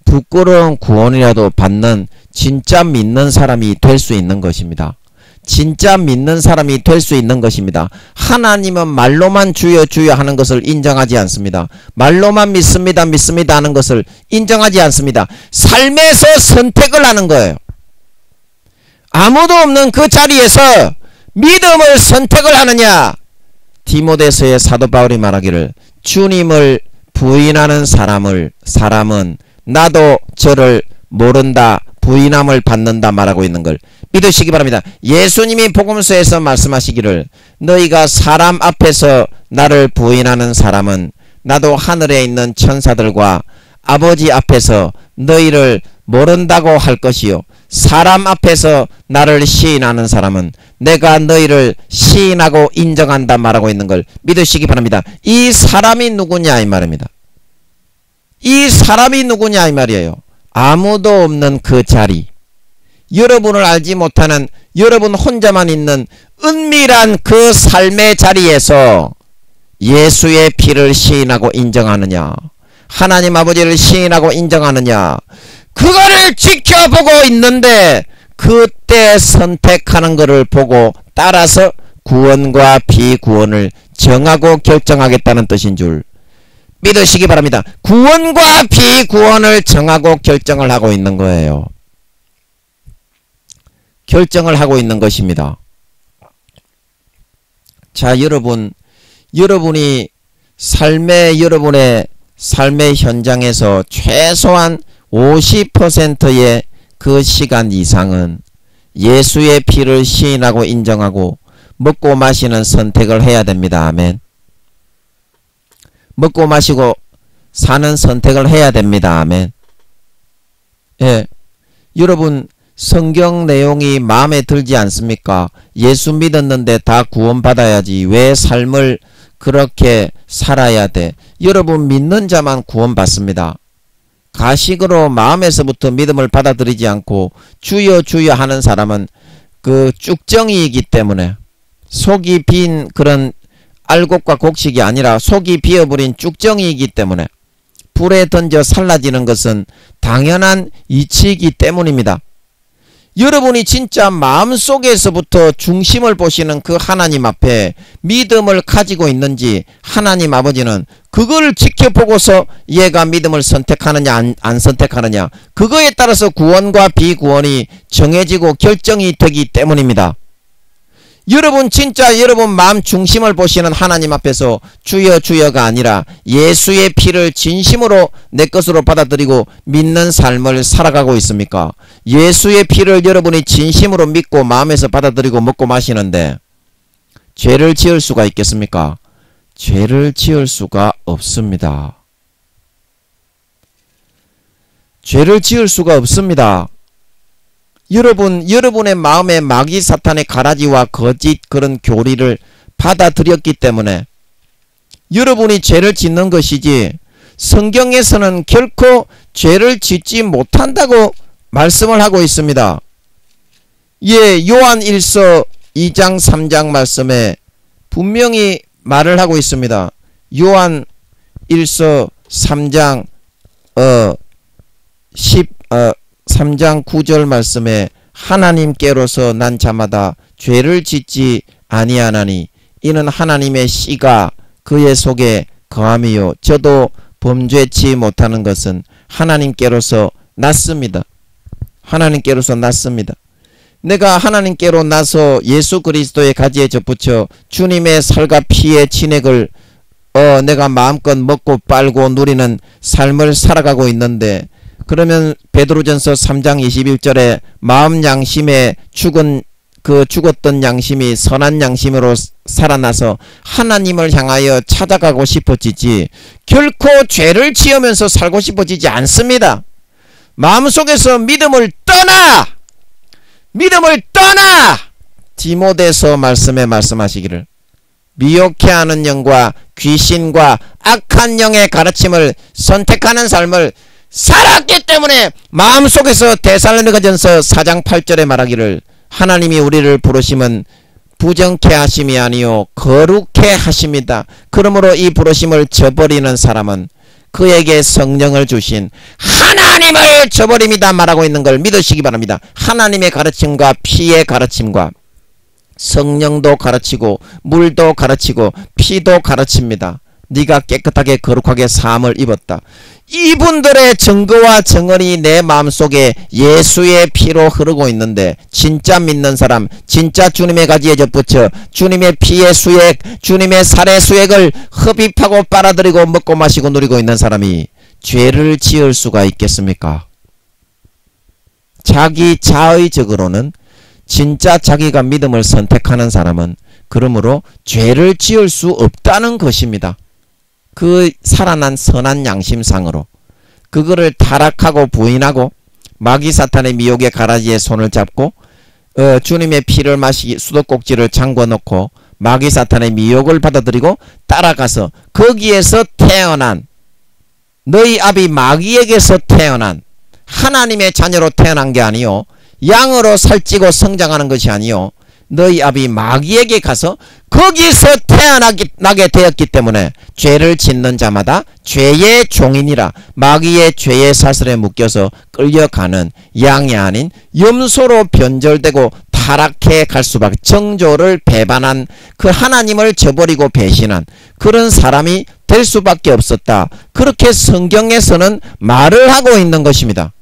부끄러운 구원이라도 받는 진짜 믿는 사람이 될 수 있는 것입니다. 진짜 믿는 사람이 될 수 있는 것입니다. 하나님은 말로만 주여 주여 하는 것을 인정하지 않습니다. 말로만 믿습니다 믿습니다 하는 것을 인정하지 않습니다. 삶에서 선택을 하는 거예요. 아무도 없는 그 자리에서 믿음을 선택을 하느냐. 디모데서의 사도 바울이 말하기를 주님을 부인하는 사람은 나도 저를 모른다, 부인함을 받는다 말하고 있는 걸 믿으시기 바랍니다. 예수님이 복음서에서 말씀하시기를 너희가 사람 앞에서 나를 부인하는 사람은 나도 하늘에 있는 천사들과 아버지 앞에서 너희를 모른다고 할 것이요, 사람 앞에서 나를 시인하는 사람은 내가 너희를 시인하고 인정한다 말하고 있는 걸 믿으시기 바랍니다. 이 사람이 누구냐 이 말입니다. 이 사람이 누구냐 이 말이에요. 아무도 없는 그 자리, 여러분을 알지 못하는 여러분 혼자만 있는 은밀한 그 삶의 자리에서 예수의 피를 시인하고 인정하느냐, 하나님 아버지를 시인하고 인정하느냐, 그거를 지켜보고 있는데 그때 선택하는 것을 보고 따라서 구원과 비구원을 정하고 결정하겠다는 뜻인 줄 믿으시기 바랍니다. 구원과 비구원을 정하고 결정을 하고 있는 거예요. 결정을 하고 있는 것입니다. 자, 여러분이 여러분의 삶의 현장에서 최소한 50%의 그 시간 이상은 예수의 피를 시인하고 인정하고 먹고 마시는 선택을 해야 됩니다. 아멘. 먹고 마시고 사는 선택을 해야 됩니다. 아멘. 예. 여러분, 성경 내용이 마음에 들지 않습니까? 예수 믿었는데 다 구원받아야지 왜 삶을 그렇게 살아야 돼? 여러분, 믿는 자만 구원받습니다. 가식으로 마음에서부터 믿음을 받아들이지 않고 주여 주여 하는 사람은 그 쭉정이이기 때문에, 속이 빈 그런 알곡과 곡식이 아니라 속이 비어버린 쭉정이이기 때문에 불에 던져 살라지는 것은 당연한 이치이기 때문입니다. 여러분이 진짜 마음속에서부터 중심을 보시는 그 하나님 앞에 믿음을 가지고 있는지 하나님 아버지는 그걸 지켜보고서 얘가 믿음을 선택하느냐 안 선택하느냐, 그거에 따라서 구원과 비구원이 정해지고 결정이 되기 때문입니다. 여러분 진짜 여러분 마음 중심을 보시는 하나님 앞에서 주여 주여가 아니라 예수의 피를 진심으로 내 것으로 받아들이고 믿는 삶을 살아가고 있습니까? 예수의 피를 여러분이 진심으로 믿고 마음에서 받아들이고 먹고 마시는데 죄를 지을 수가 있겠습니까? 죄를 지을 수가 없습니다. 죄를 지을 수가 없습니다. 여러분의 마음에 마귀 사탄의 가라지와 거짓 그런 교리를 받아들였기 때문에 여러분이 죄를 짓는 것이지, 성경에서는 결코 죄를 짓지 못한다고 말씀을 하고 있습니다. 예, 요한 1서 2장 3장 말씀에 분명히 말을 하고 있습니다. 요한 1서 3장 3장 9절 말씀에 하나님께로서 난 자마다 죄를 짓지 아니하나니 이는 하나님의 씨가 그의 속에 거함이요 저도 범죄치 못하는 것은 하나님께로서 났습니다. 하나님께로서 났습니다. 내가 하나님께로 나서 예수 그리스도의 가지에 접붙여 주님의 살과 피의 진액을 내가 마음껏 먹고 빨고 누리는 삶을 살아가고 있는데, 그러면 베드로전서 3장 21절에 마음 양심에 죽었던 양심이 선한 양심으로 살아나서 하나님을 향하여 찾아가고 싶어지지 결코 죄를 지으면서 살고 싶어지지 않습니다. 마음속에서 믿음을 떠나! 디모데서 말씀에 말씀하시기를, 미혹해하는 영과 귀신과 악한 영의 가르침을 선택하는 삶을 살았기 때문에 마음속에서 데살로니가전서 4장 8절에 말하기를 하나님이 우리를 부르심은 부정케 하심이 아니요 거룩케 하심이다. 그러므로 이 부르심을 저버리는 사람은 그에게 성령을 주신 하나님을 저버립니다 말하고 있는 걸 믿으시기 바랍니다. 하나님의 가르침과 피의 가르침과 성령도 가르치고 물도 가르치고 피도 가르칩니다. 네가 깨끗하게 거룩하게 사함을 입었다. 이분들의 증거와 증언이 내 마음속에 예수의 피로 흐르고 있는데, 진짜 믿는 사람, 진짜 주님의 가지에 접붙여 주님의 피의 수액, 주님의 살의 수액을 흡입하고 빨아들이고 먹고 마시고 누리고 있는 사람이 죄를 지을 수가 있겠습니까? 자기 자의적으로는 진짜 자기가 믿음을 선택하는 사람은 그러므로 죄를 지을 수 없다는 것입니다. 그 살아난 선한 양심상으로 그거를 타락하고 부인하고 마귀 사탄의 미혹의 가라지에 손을 잡고 주님의 피를 마시기 수도꼭지를 잠궈놓고 마귀 사탄의 미혹을 받아들이고 따라가서 거기에서 태어난, 너희 아비 마귀에게서 태어난 하나님의 자녀로 태어난 게 아니요, 양으로 살찌고 성장하는 것이 아니요, 너희 아비 마귀에게 가서 거기서 태어나게 되었기 때문에 죄를 짓는 자마다 죄의 종이니라. 마귀의 죄의 사슬에 묶여서 끌려가는 양이 아닌 염소로 변절되고 타락해 갈 수밖에, 정조를 배반한, 그 하나님을 저버리고 배신한 그런 사람이 될 수밖에 없었다. 그렇게 성경에서는 말을 하고 있는 것입니다.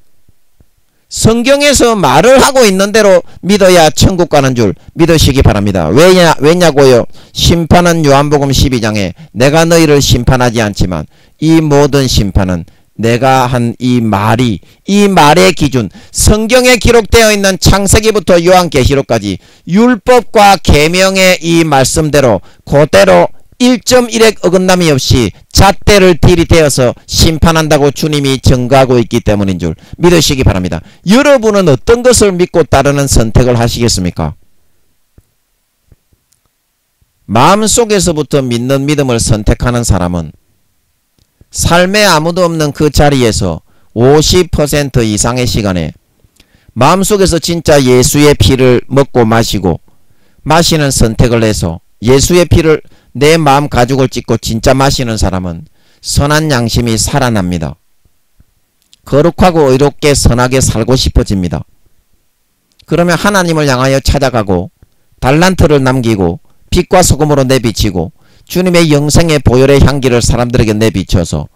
성경에서 말을 하고 있는 대로 믿어야 천국 가는 줄 믿으시기 바랍니다. 왜냐고요? 심판은 요한복음 12장에 내가 너희를 심판하지 않지만 이 모든 심판은 내가 한 이 말의 기준, 성경에 기록되어 있는 창세기부터 요한계시록까지 율법과 계명의 이 말씀대로 그대로 1.1획 어긋남이 없이 잣대를 들이대어서 심판한다고 주님이 증거하고 있기 때문인 줄 믿으시기 바랍니다. 여러분은 어떤 것을 믿고 따르는 선택을 하시겠습니까? 마음속에서부터 믿는 믿음을 선택하는 사람은 삶에 아무도 없는 그 자리에서 50% 이상의 시간에 마음속에서 진짜 예수의 피를 먹고 마시는 선택을 해서 예수의 피를 내 마음 가죽을 찢고 진짜 마시는 사람은 선한 양심이 살아납니다. 거룩하고 의롭게 선하게 살고 싶어집니다. 그러면 하나님을 향하여 찾아가고 달란트를 남기고 빛과 소금으로 내비치고 주님의 영생의 보혈의 향기를 사람들에게 내비쳐서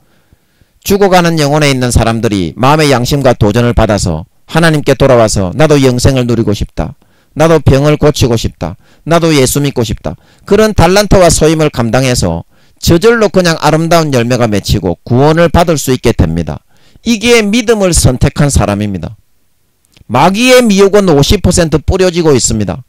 죽어가는 영혼에 있는 사람들이 마음의 양심과 도전을 받아서 하나님께 돌아와서 나도 영생을 누리고 싶다. 나도 병을 고치고 싶다. 나도 예수 믿고 싶다. 그런 달란트와 소임을 감당해서 저절로 그냥 아름다운 열매가 맺히고 구원을 받을 수 있게 됩니다. 이게 믿음을 선택한 사람입니다. 마귀의 미혹은 50% 뿌려지고 있습니다.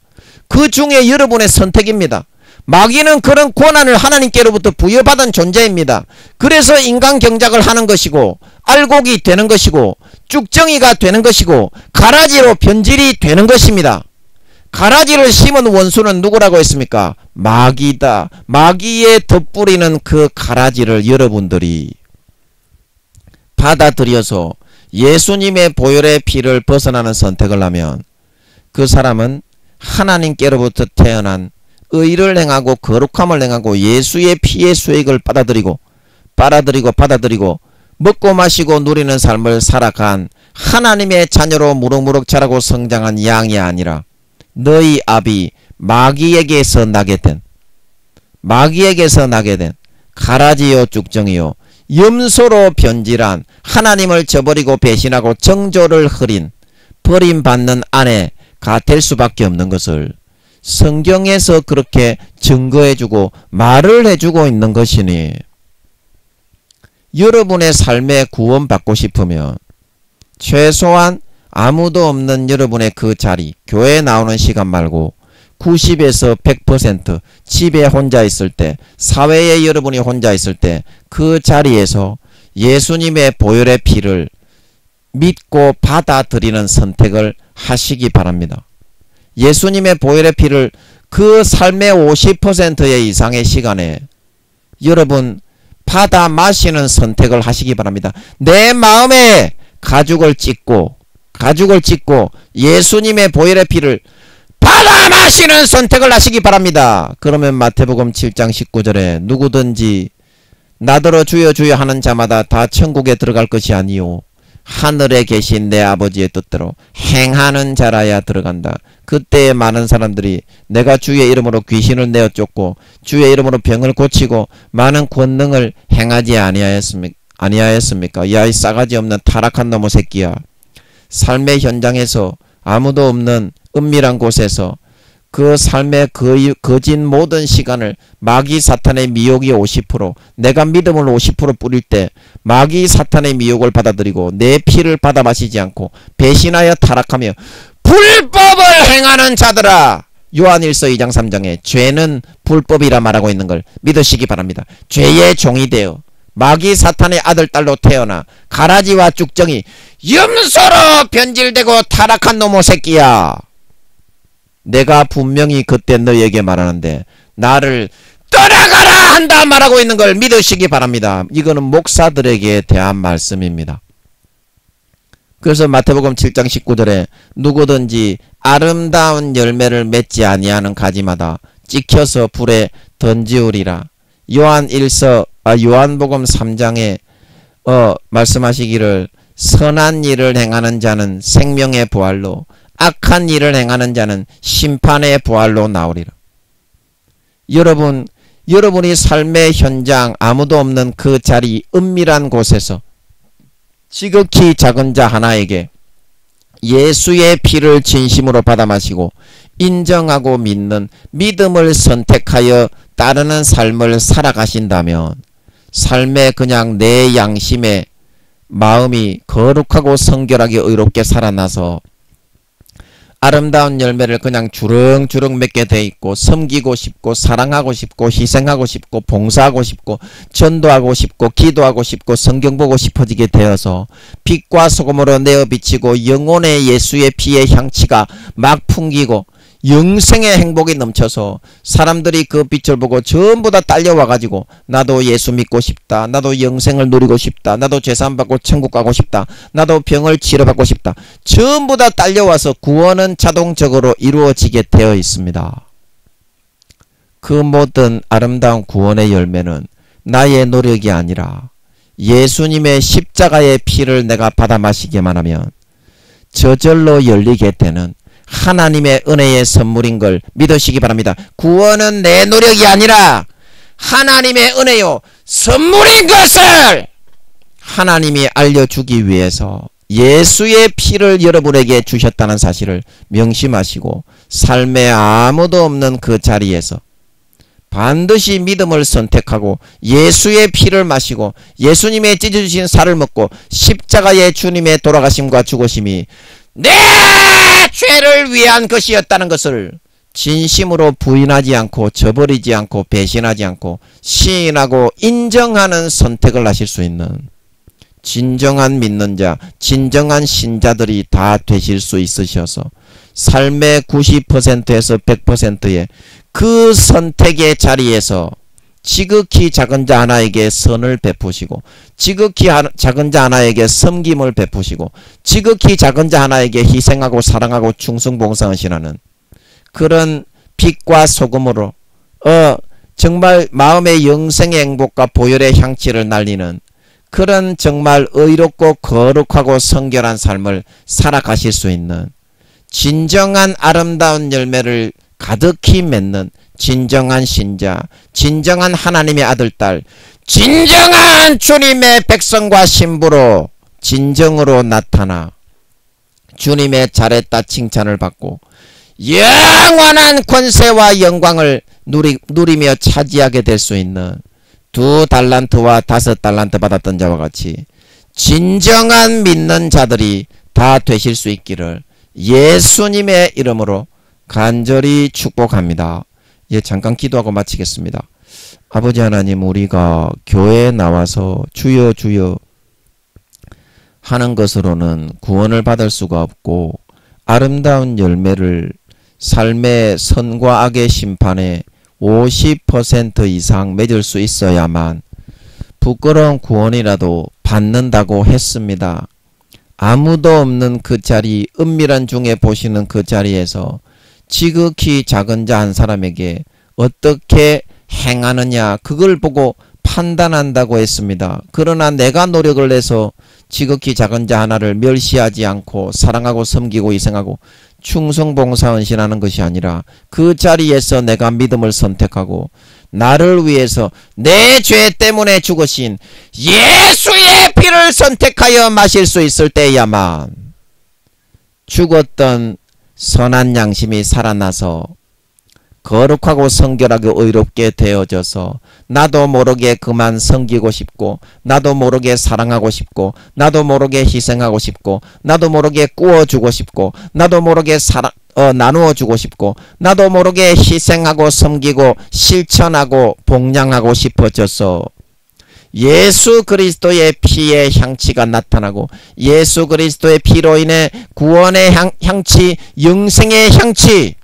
그 중에 여러분의 선택입니다. 마귀는 그런 권한을 하나님께로부터 부여받은 존재입니다. 그래서 인간 경작을 하는 것이고 알곡이 되는 것이고 쭉정이가 되는 것이고 가라지로 변질이 되는 것입니다. 가라지를 심은 원수는 누구라고 했습니까? 마귀다. 마귀에 덧뿌리는 그 가라지를 여러분들이 받아들여서 예수님의 보혈의 피를 벗어나는 선택을 하면 그 사람은 하나님께로부터 태어난 의를 행하고 거룩함을 행하고 예수의 피의 수익을 받아들이고 먹고 마시고 누리는 삶을 살아간 하나님의 자녀로 무럭무럭 자라고 성장한 양이 아니라 너희 아비 마귀에게서 나게 된 가라지요 쭉정이요 염소로 변질한 하나님을 저버리고 배신하고 정조를 흐린 버림받는 아내가 될 수밖에 없는 것을 성경에서 그렇게 증거해주고 말을 해주고 있는 것이니 여러분의 삶에 구원받고 싶으면 최소한 아무도 없는 여러분의 그 자리, 교회에 나오는 시간 말고 90에서 100% 집에 혼자 있을 때, 사회에 여러분이 혼자 있을 때 그 자리에서 예수님의 보혈의 피를 믿고 받아들이는 선택을 하시기 바랍니다. 예수님의 보혈의 피를 그 삶의 50%의 이상의 시간에 여러분 받아 마시는 선택을 하시기 바랍니다. 내 마음에 가죽을 찢고 예수님의 보혈의 피를 받아 마시는 선택을 하시기 바랍니다. 그러면 마태복음 7장 19절에 누구든지 나더러 주여 주여 하는 자마다 다 천국에 들어갈 것이 아니요 하늘에 계신 내 아버지의 뜻대로 행하는 자라야 들어간다. 그때에 많은 사람들이 내가 주의 이름으로 귀신을 내어 쫓고 주의 이름으로 병을 고치고 많은 권능을 행하지 아니하였습니까? 야, 이 싸가지 없는 타락한 놈의 새끼야. 삶의 현장에서 아무도 없는 은밀한 곳에서 그 삶의 거짓 모든 시간을 마귀 사탄의 미혹이 50%, 내가 믿음을 50% 뿌릴 때 마귀 사탄의 미혹을 받아들이고 내 피를 받아 마시지 않고 배신하여 타락하며 불법을 행하는 자들아, 요한일서 2장 3장에 죄는 불법이라 말하고 있는 걸 믿으시기 바랍니다. 죄의 종이 되어 마귀 사탄의 아들 딸로 태어나 가라지와 쭉정이 염소로 변질되고 타락한 놈의 새끼야. 내가 분명히 그때 너에게 말하는데 나를 떠나가라 한다 말하고 있는 걸 믿으시기 바랍니다. 이거는 목사들에게 대한 말씀입니다. 그래서 마태복음 7장 19절에 누구든지 아름다운 열매를 맺지 아니하는 가지마다 찍혀서 불에 던지우리라. 요한복음 3장에 말씀하시기를 선한 일을 행하는 자는 생명의 부활로 악한 일을 행하는 자는 심판의 부활로 나오리라. 여러분이 삶의 현장 아무도 없는 그 자리 은밀한 곳에서 지극히 작은 자 하나에게 예수의 피를 진심으로 받아 마시고 인정하고 믿는 믿음을 선택하여 따르는 삶을 살아가신다면 삶에 그냥 내 양심에 마음이 거룩하고 성결하게 의롭게 살아나서 아름다운 열매를 그냥 주렁주렁 맺게 돼 있고 섬기고 싶고 사랑하고 싶고 희생하고 싶고 봉사하고 싶고 전도하고 싶고 기도하고 싶고 성경 보고 싶어지게 되어서 빛과 소금으로 내어 비치고 영혼의 예수의 피의 향치가 막 풍기고 영생의 행복이 넘쳐서 사람들이 그 빛을 보고 전부 다 딸려와가지고 나도 예수 믿고 싶다. 나도 영생을 누리고 싶다. 나도 죄사함받고 천국 가고 싶다. 나도 병을 치료받고 싶다. 전부 다 딸려와서 구원은 자동적으로 이루어지게 되어 있습니다. 그 모든 아름다운 구원의 열매는 나의 노력이 아니라 예수님의 십자가의 피를 내가 받아 마시기만 하면 저절로 열리게 되는 하나님의 은혜의 선물인 걸 믿으시기 바랍니다. 구원은 내 노력이 아니라 하나님의 은혜요 선물인 것을 하나님이 알려주기 위해서 예수의 피를 여러분에게 주셨다는 사실을 명심하시고 삶에 아무도 없는 그 자리에서 반드시 믿음을 선택하고 예수의 피를 마시고 예수님의 찢어주신 살을 먹고 십자가의 주님의 돌아가심과 죽으심이 내 죄를 위한 것이었다는 것을 진심으로 부인하지 않고 저버리지 않고 배신하지 않고 시인하고 인정하는 선택을 하실 수 있는 진정한 믿는 자, 진정한 신자들이 다 되실 수 있으셔서 삶의 90%에서 100%의 그 선택의 자리에서 지극히 작은 자 하나에게 선을 베푸시고 지극히 작은 자 하나에게 섬김을 베푸시고 지극히 작은 자 하나에게 희생하고 사랑하고 충성봉사하시라는 그런 빛과 소금으로 정말 마음의 영생의 행복과 보혈의 향취를 날리는 그런 정말 의롭고 거룩하고 성결한 삶을 살아가실 수 있는 진정한 아름다운 열매를 가득히 맺는 진정한 신자, 진정한 하나님의 아들, 딸, 진정한 주님의 백성과 신부로 진정으로 나타나 주님의 잘했다 칭찬을 받고 영원한 권세와 영광을 누리며 차지하게 될 수 있는 2달란트와 5달란트 받았던 자와 같이 진정한 믿는 자들이 다 되실 수 있기를 예수님의 이름으로 간절히 축복합니다. 예, 잠깐 기도하고 마치겠습니다. 아버지 하나님, 우리가 교회에 나와서 주여 주여 하는 것으로는 구원을 받을 수가 없고 아름다운 열매를 삶의 선과 악의 심판에 50% 이상 맺을 수 있어야만 부끄러운 구원이라도 받는다고 했습니다. 아무도 없는 그 자리, 은밀한 중에 보시는 그 자리에서 지극히 작은 자 한 사람에게 어떻게 행하느냐 그걸 보고 판단한다고 했습니다. 그러나 내가 노력을 해서 지극히 작은 자 하나를 멸시하지 않고 사랑하고 섬기고 희생하고 충성봉사 헌신하는 것이 아니라 그 자리에서 내가 믿음을 선택하고 나를 위해서 내 죄 때문에 죽으신 예수의 피를 선택하여 마실 수 있을 때야만 죽었던 선한 양심이 살아나서 거룩하고 성결하게 의롭게 되어져서 나도 모르게 그만 섬기고 싶고 나도 모르게 사랑하고 싶고 나도 모르게 희생하고 싶고 나도 모르게 구워주고 싶고 나도 모르게 나누어주고 싶고 나도 모르게 희생하고 섬기고 실천하고 복량하고 싶어져서 예수 그리스도의 피의 향치가 나타나고 예수 그리스도의 피로 인해 구원의 향치, 영생의 향치,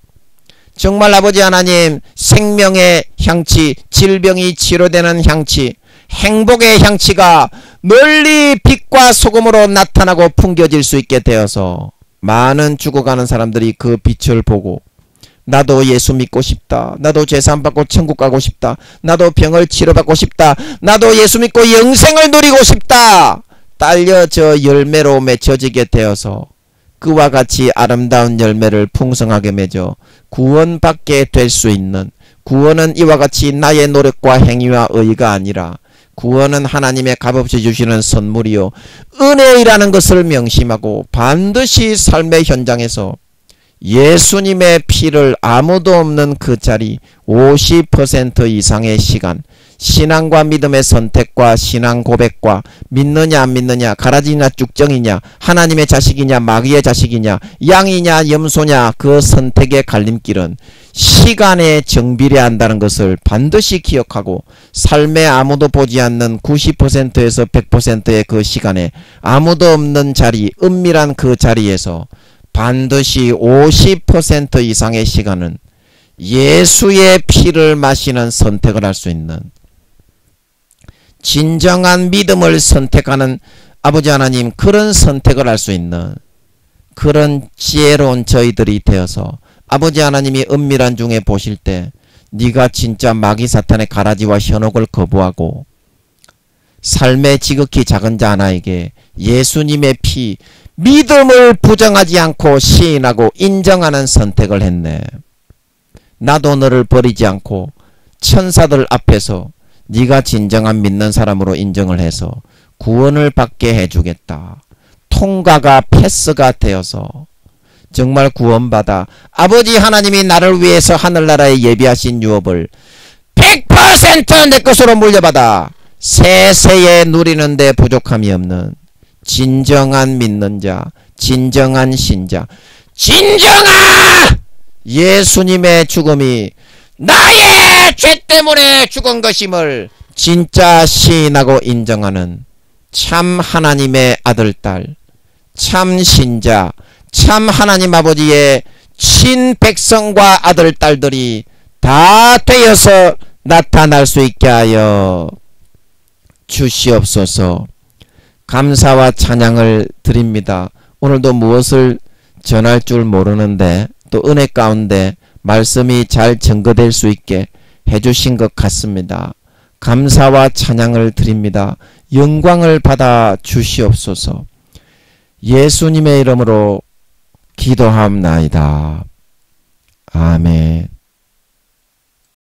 정말 아버지 하나님 생명의 향치, 질병이 치료되는 향치, 행복의 향취가 널리 빛과 소금으로 나타나고 풍겨질 수 있게 되어서 많은 죽어가는 사람들이 그 빛을 보고 나도 예수 믿고 싶다. 나도 죄사함 받고 천국 가고 싶다. 나도 병을 치료받고 싶다. 나도 예수 믿고 영생을 누리고 싶다. 딸려 저 열매로 맺혀지게 되어서 그와 같이 아름다운 열매를 풍성하게 맺어 구원받게 될 수 있는, 구원은 이와 같이 나의 노력과 행위와 의가 아니라 구원은 하나님의 값없이 주시는 선물이요 은혜이라는 것을 명심하고 반드시 삶의 현장에서 예수님의 피를 아무도 없는 그 자리 50% 이상의 시간, 신앙과 믿음의 선택과 신앙 고백과 믿느냐 안 믿느냐, 가라지냐 쭉정이냐, 하나님의 자식이냐 마귀의 자식이냐, 양이냐 염소냐, 그 선택의 갈림길은 시간에 정비례한다는 것을 반드시 기억하고 삶에 아무도 보지 않는 90%에서 100%의 그 시간에 아무도 없는 자리, 은밀한 그 자리에서 반드시 50% 이상의 시간은 예수의 피를 마시는 선택을 할 수 있는, 진정한 믿음을 선택하는 아버지 하나님, 그런 선택을 할 수 있는 그런 지혜로운 저희들이 되어서 아버지 하나님이 은밀한 중에 보실 때 네가 진짜 마귀 사탄의 가라지와 현혹을 거부하고 삶의 지극히 작은 자 하나에게 예수님의 피, 믿음을 부정하지 않고 시인하고 인정하는 선택을 했네. 나도 너를 버리지 않고 천사들 앞에서 네가 진정한 믿는 사람으로 인정을 해서 구원을 받게 해주겠다. 통과가 패스가 되어서 정말 구원받아 아버지 하나님이 나를 위해서 하늘나라에 예비하신 유업을 100% 내 것으로 물려받아 세세에 누리는 데 부족함이 없는 진정한 믿는 자, 진정한 신자, 진정한 예수님의 죽음이 나의 죄 때문에 죽은 것임을 진짜 시인하고 인정하는 참 하나님의 아들, 딸, 참 신자, 참 하나님 아버지의 친백성과 아들, 딸들이 다 되어서 나타날 수 있게 하여 주시옵소서. 감사와 찬양을 드립니다. 오늘도 무엇을 전할 줄 모르는데 또 은혜 가운데 말씀이 잘 증거될 수 있게 해주신 것 같습니다. 감사와 찬양을 드립니다. 영광을 받아 주시옵소서. 예수님의 이름으로 기도함나이다. 아멘.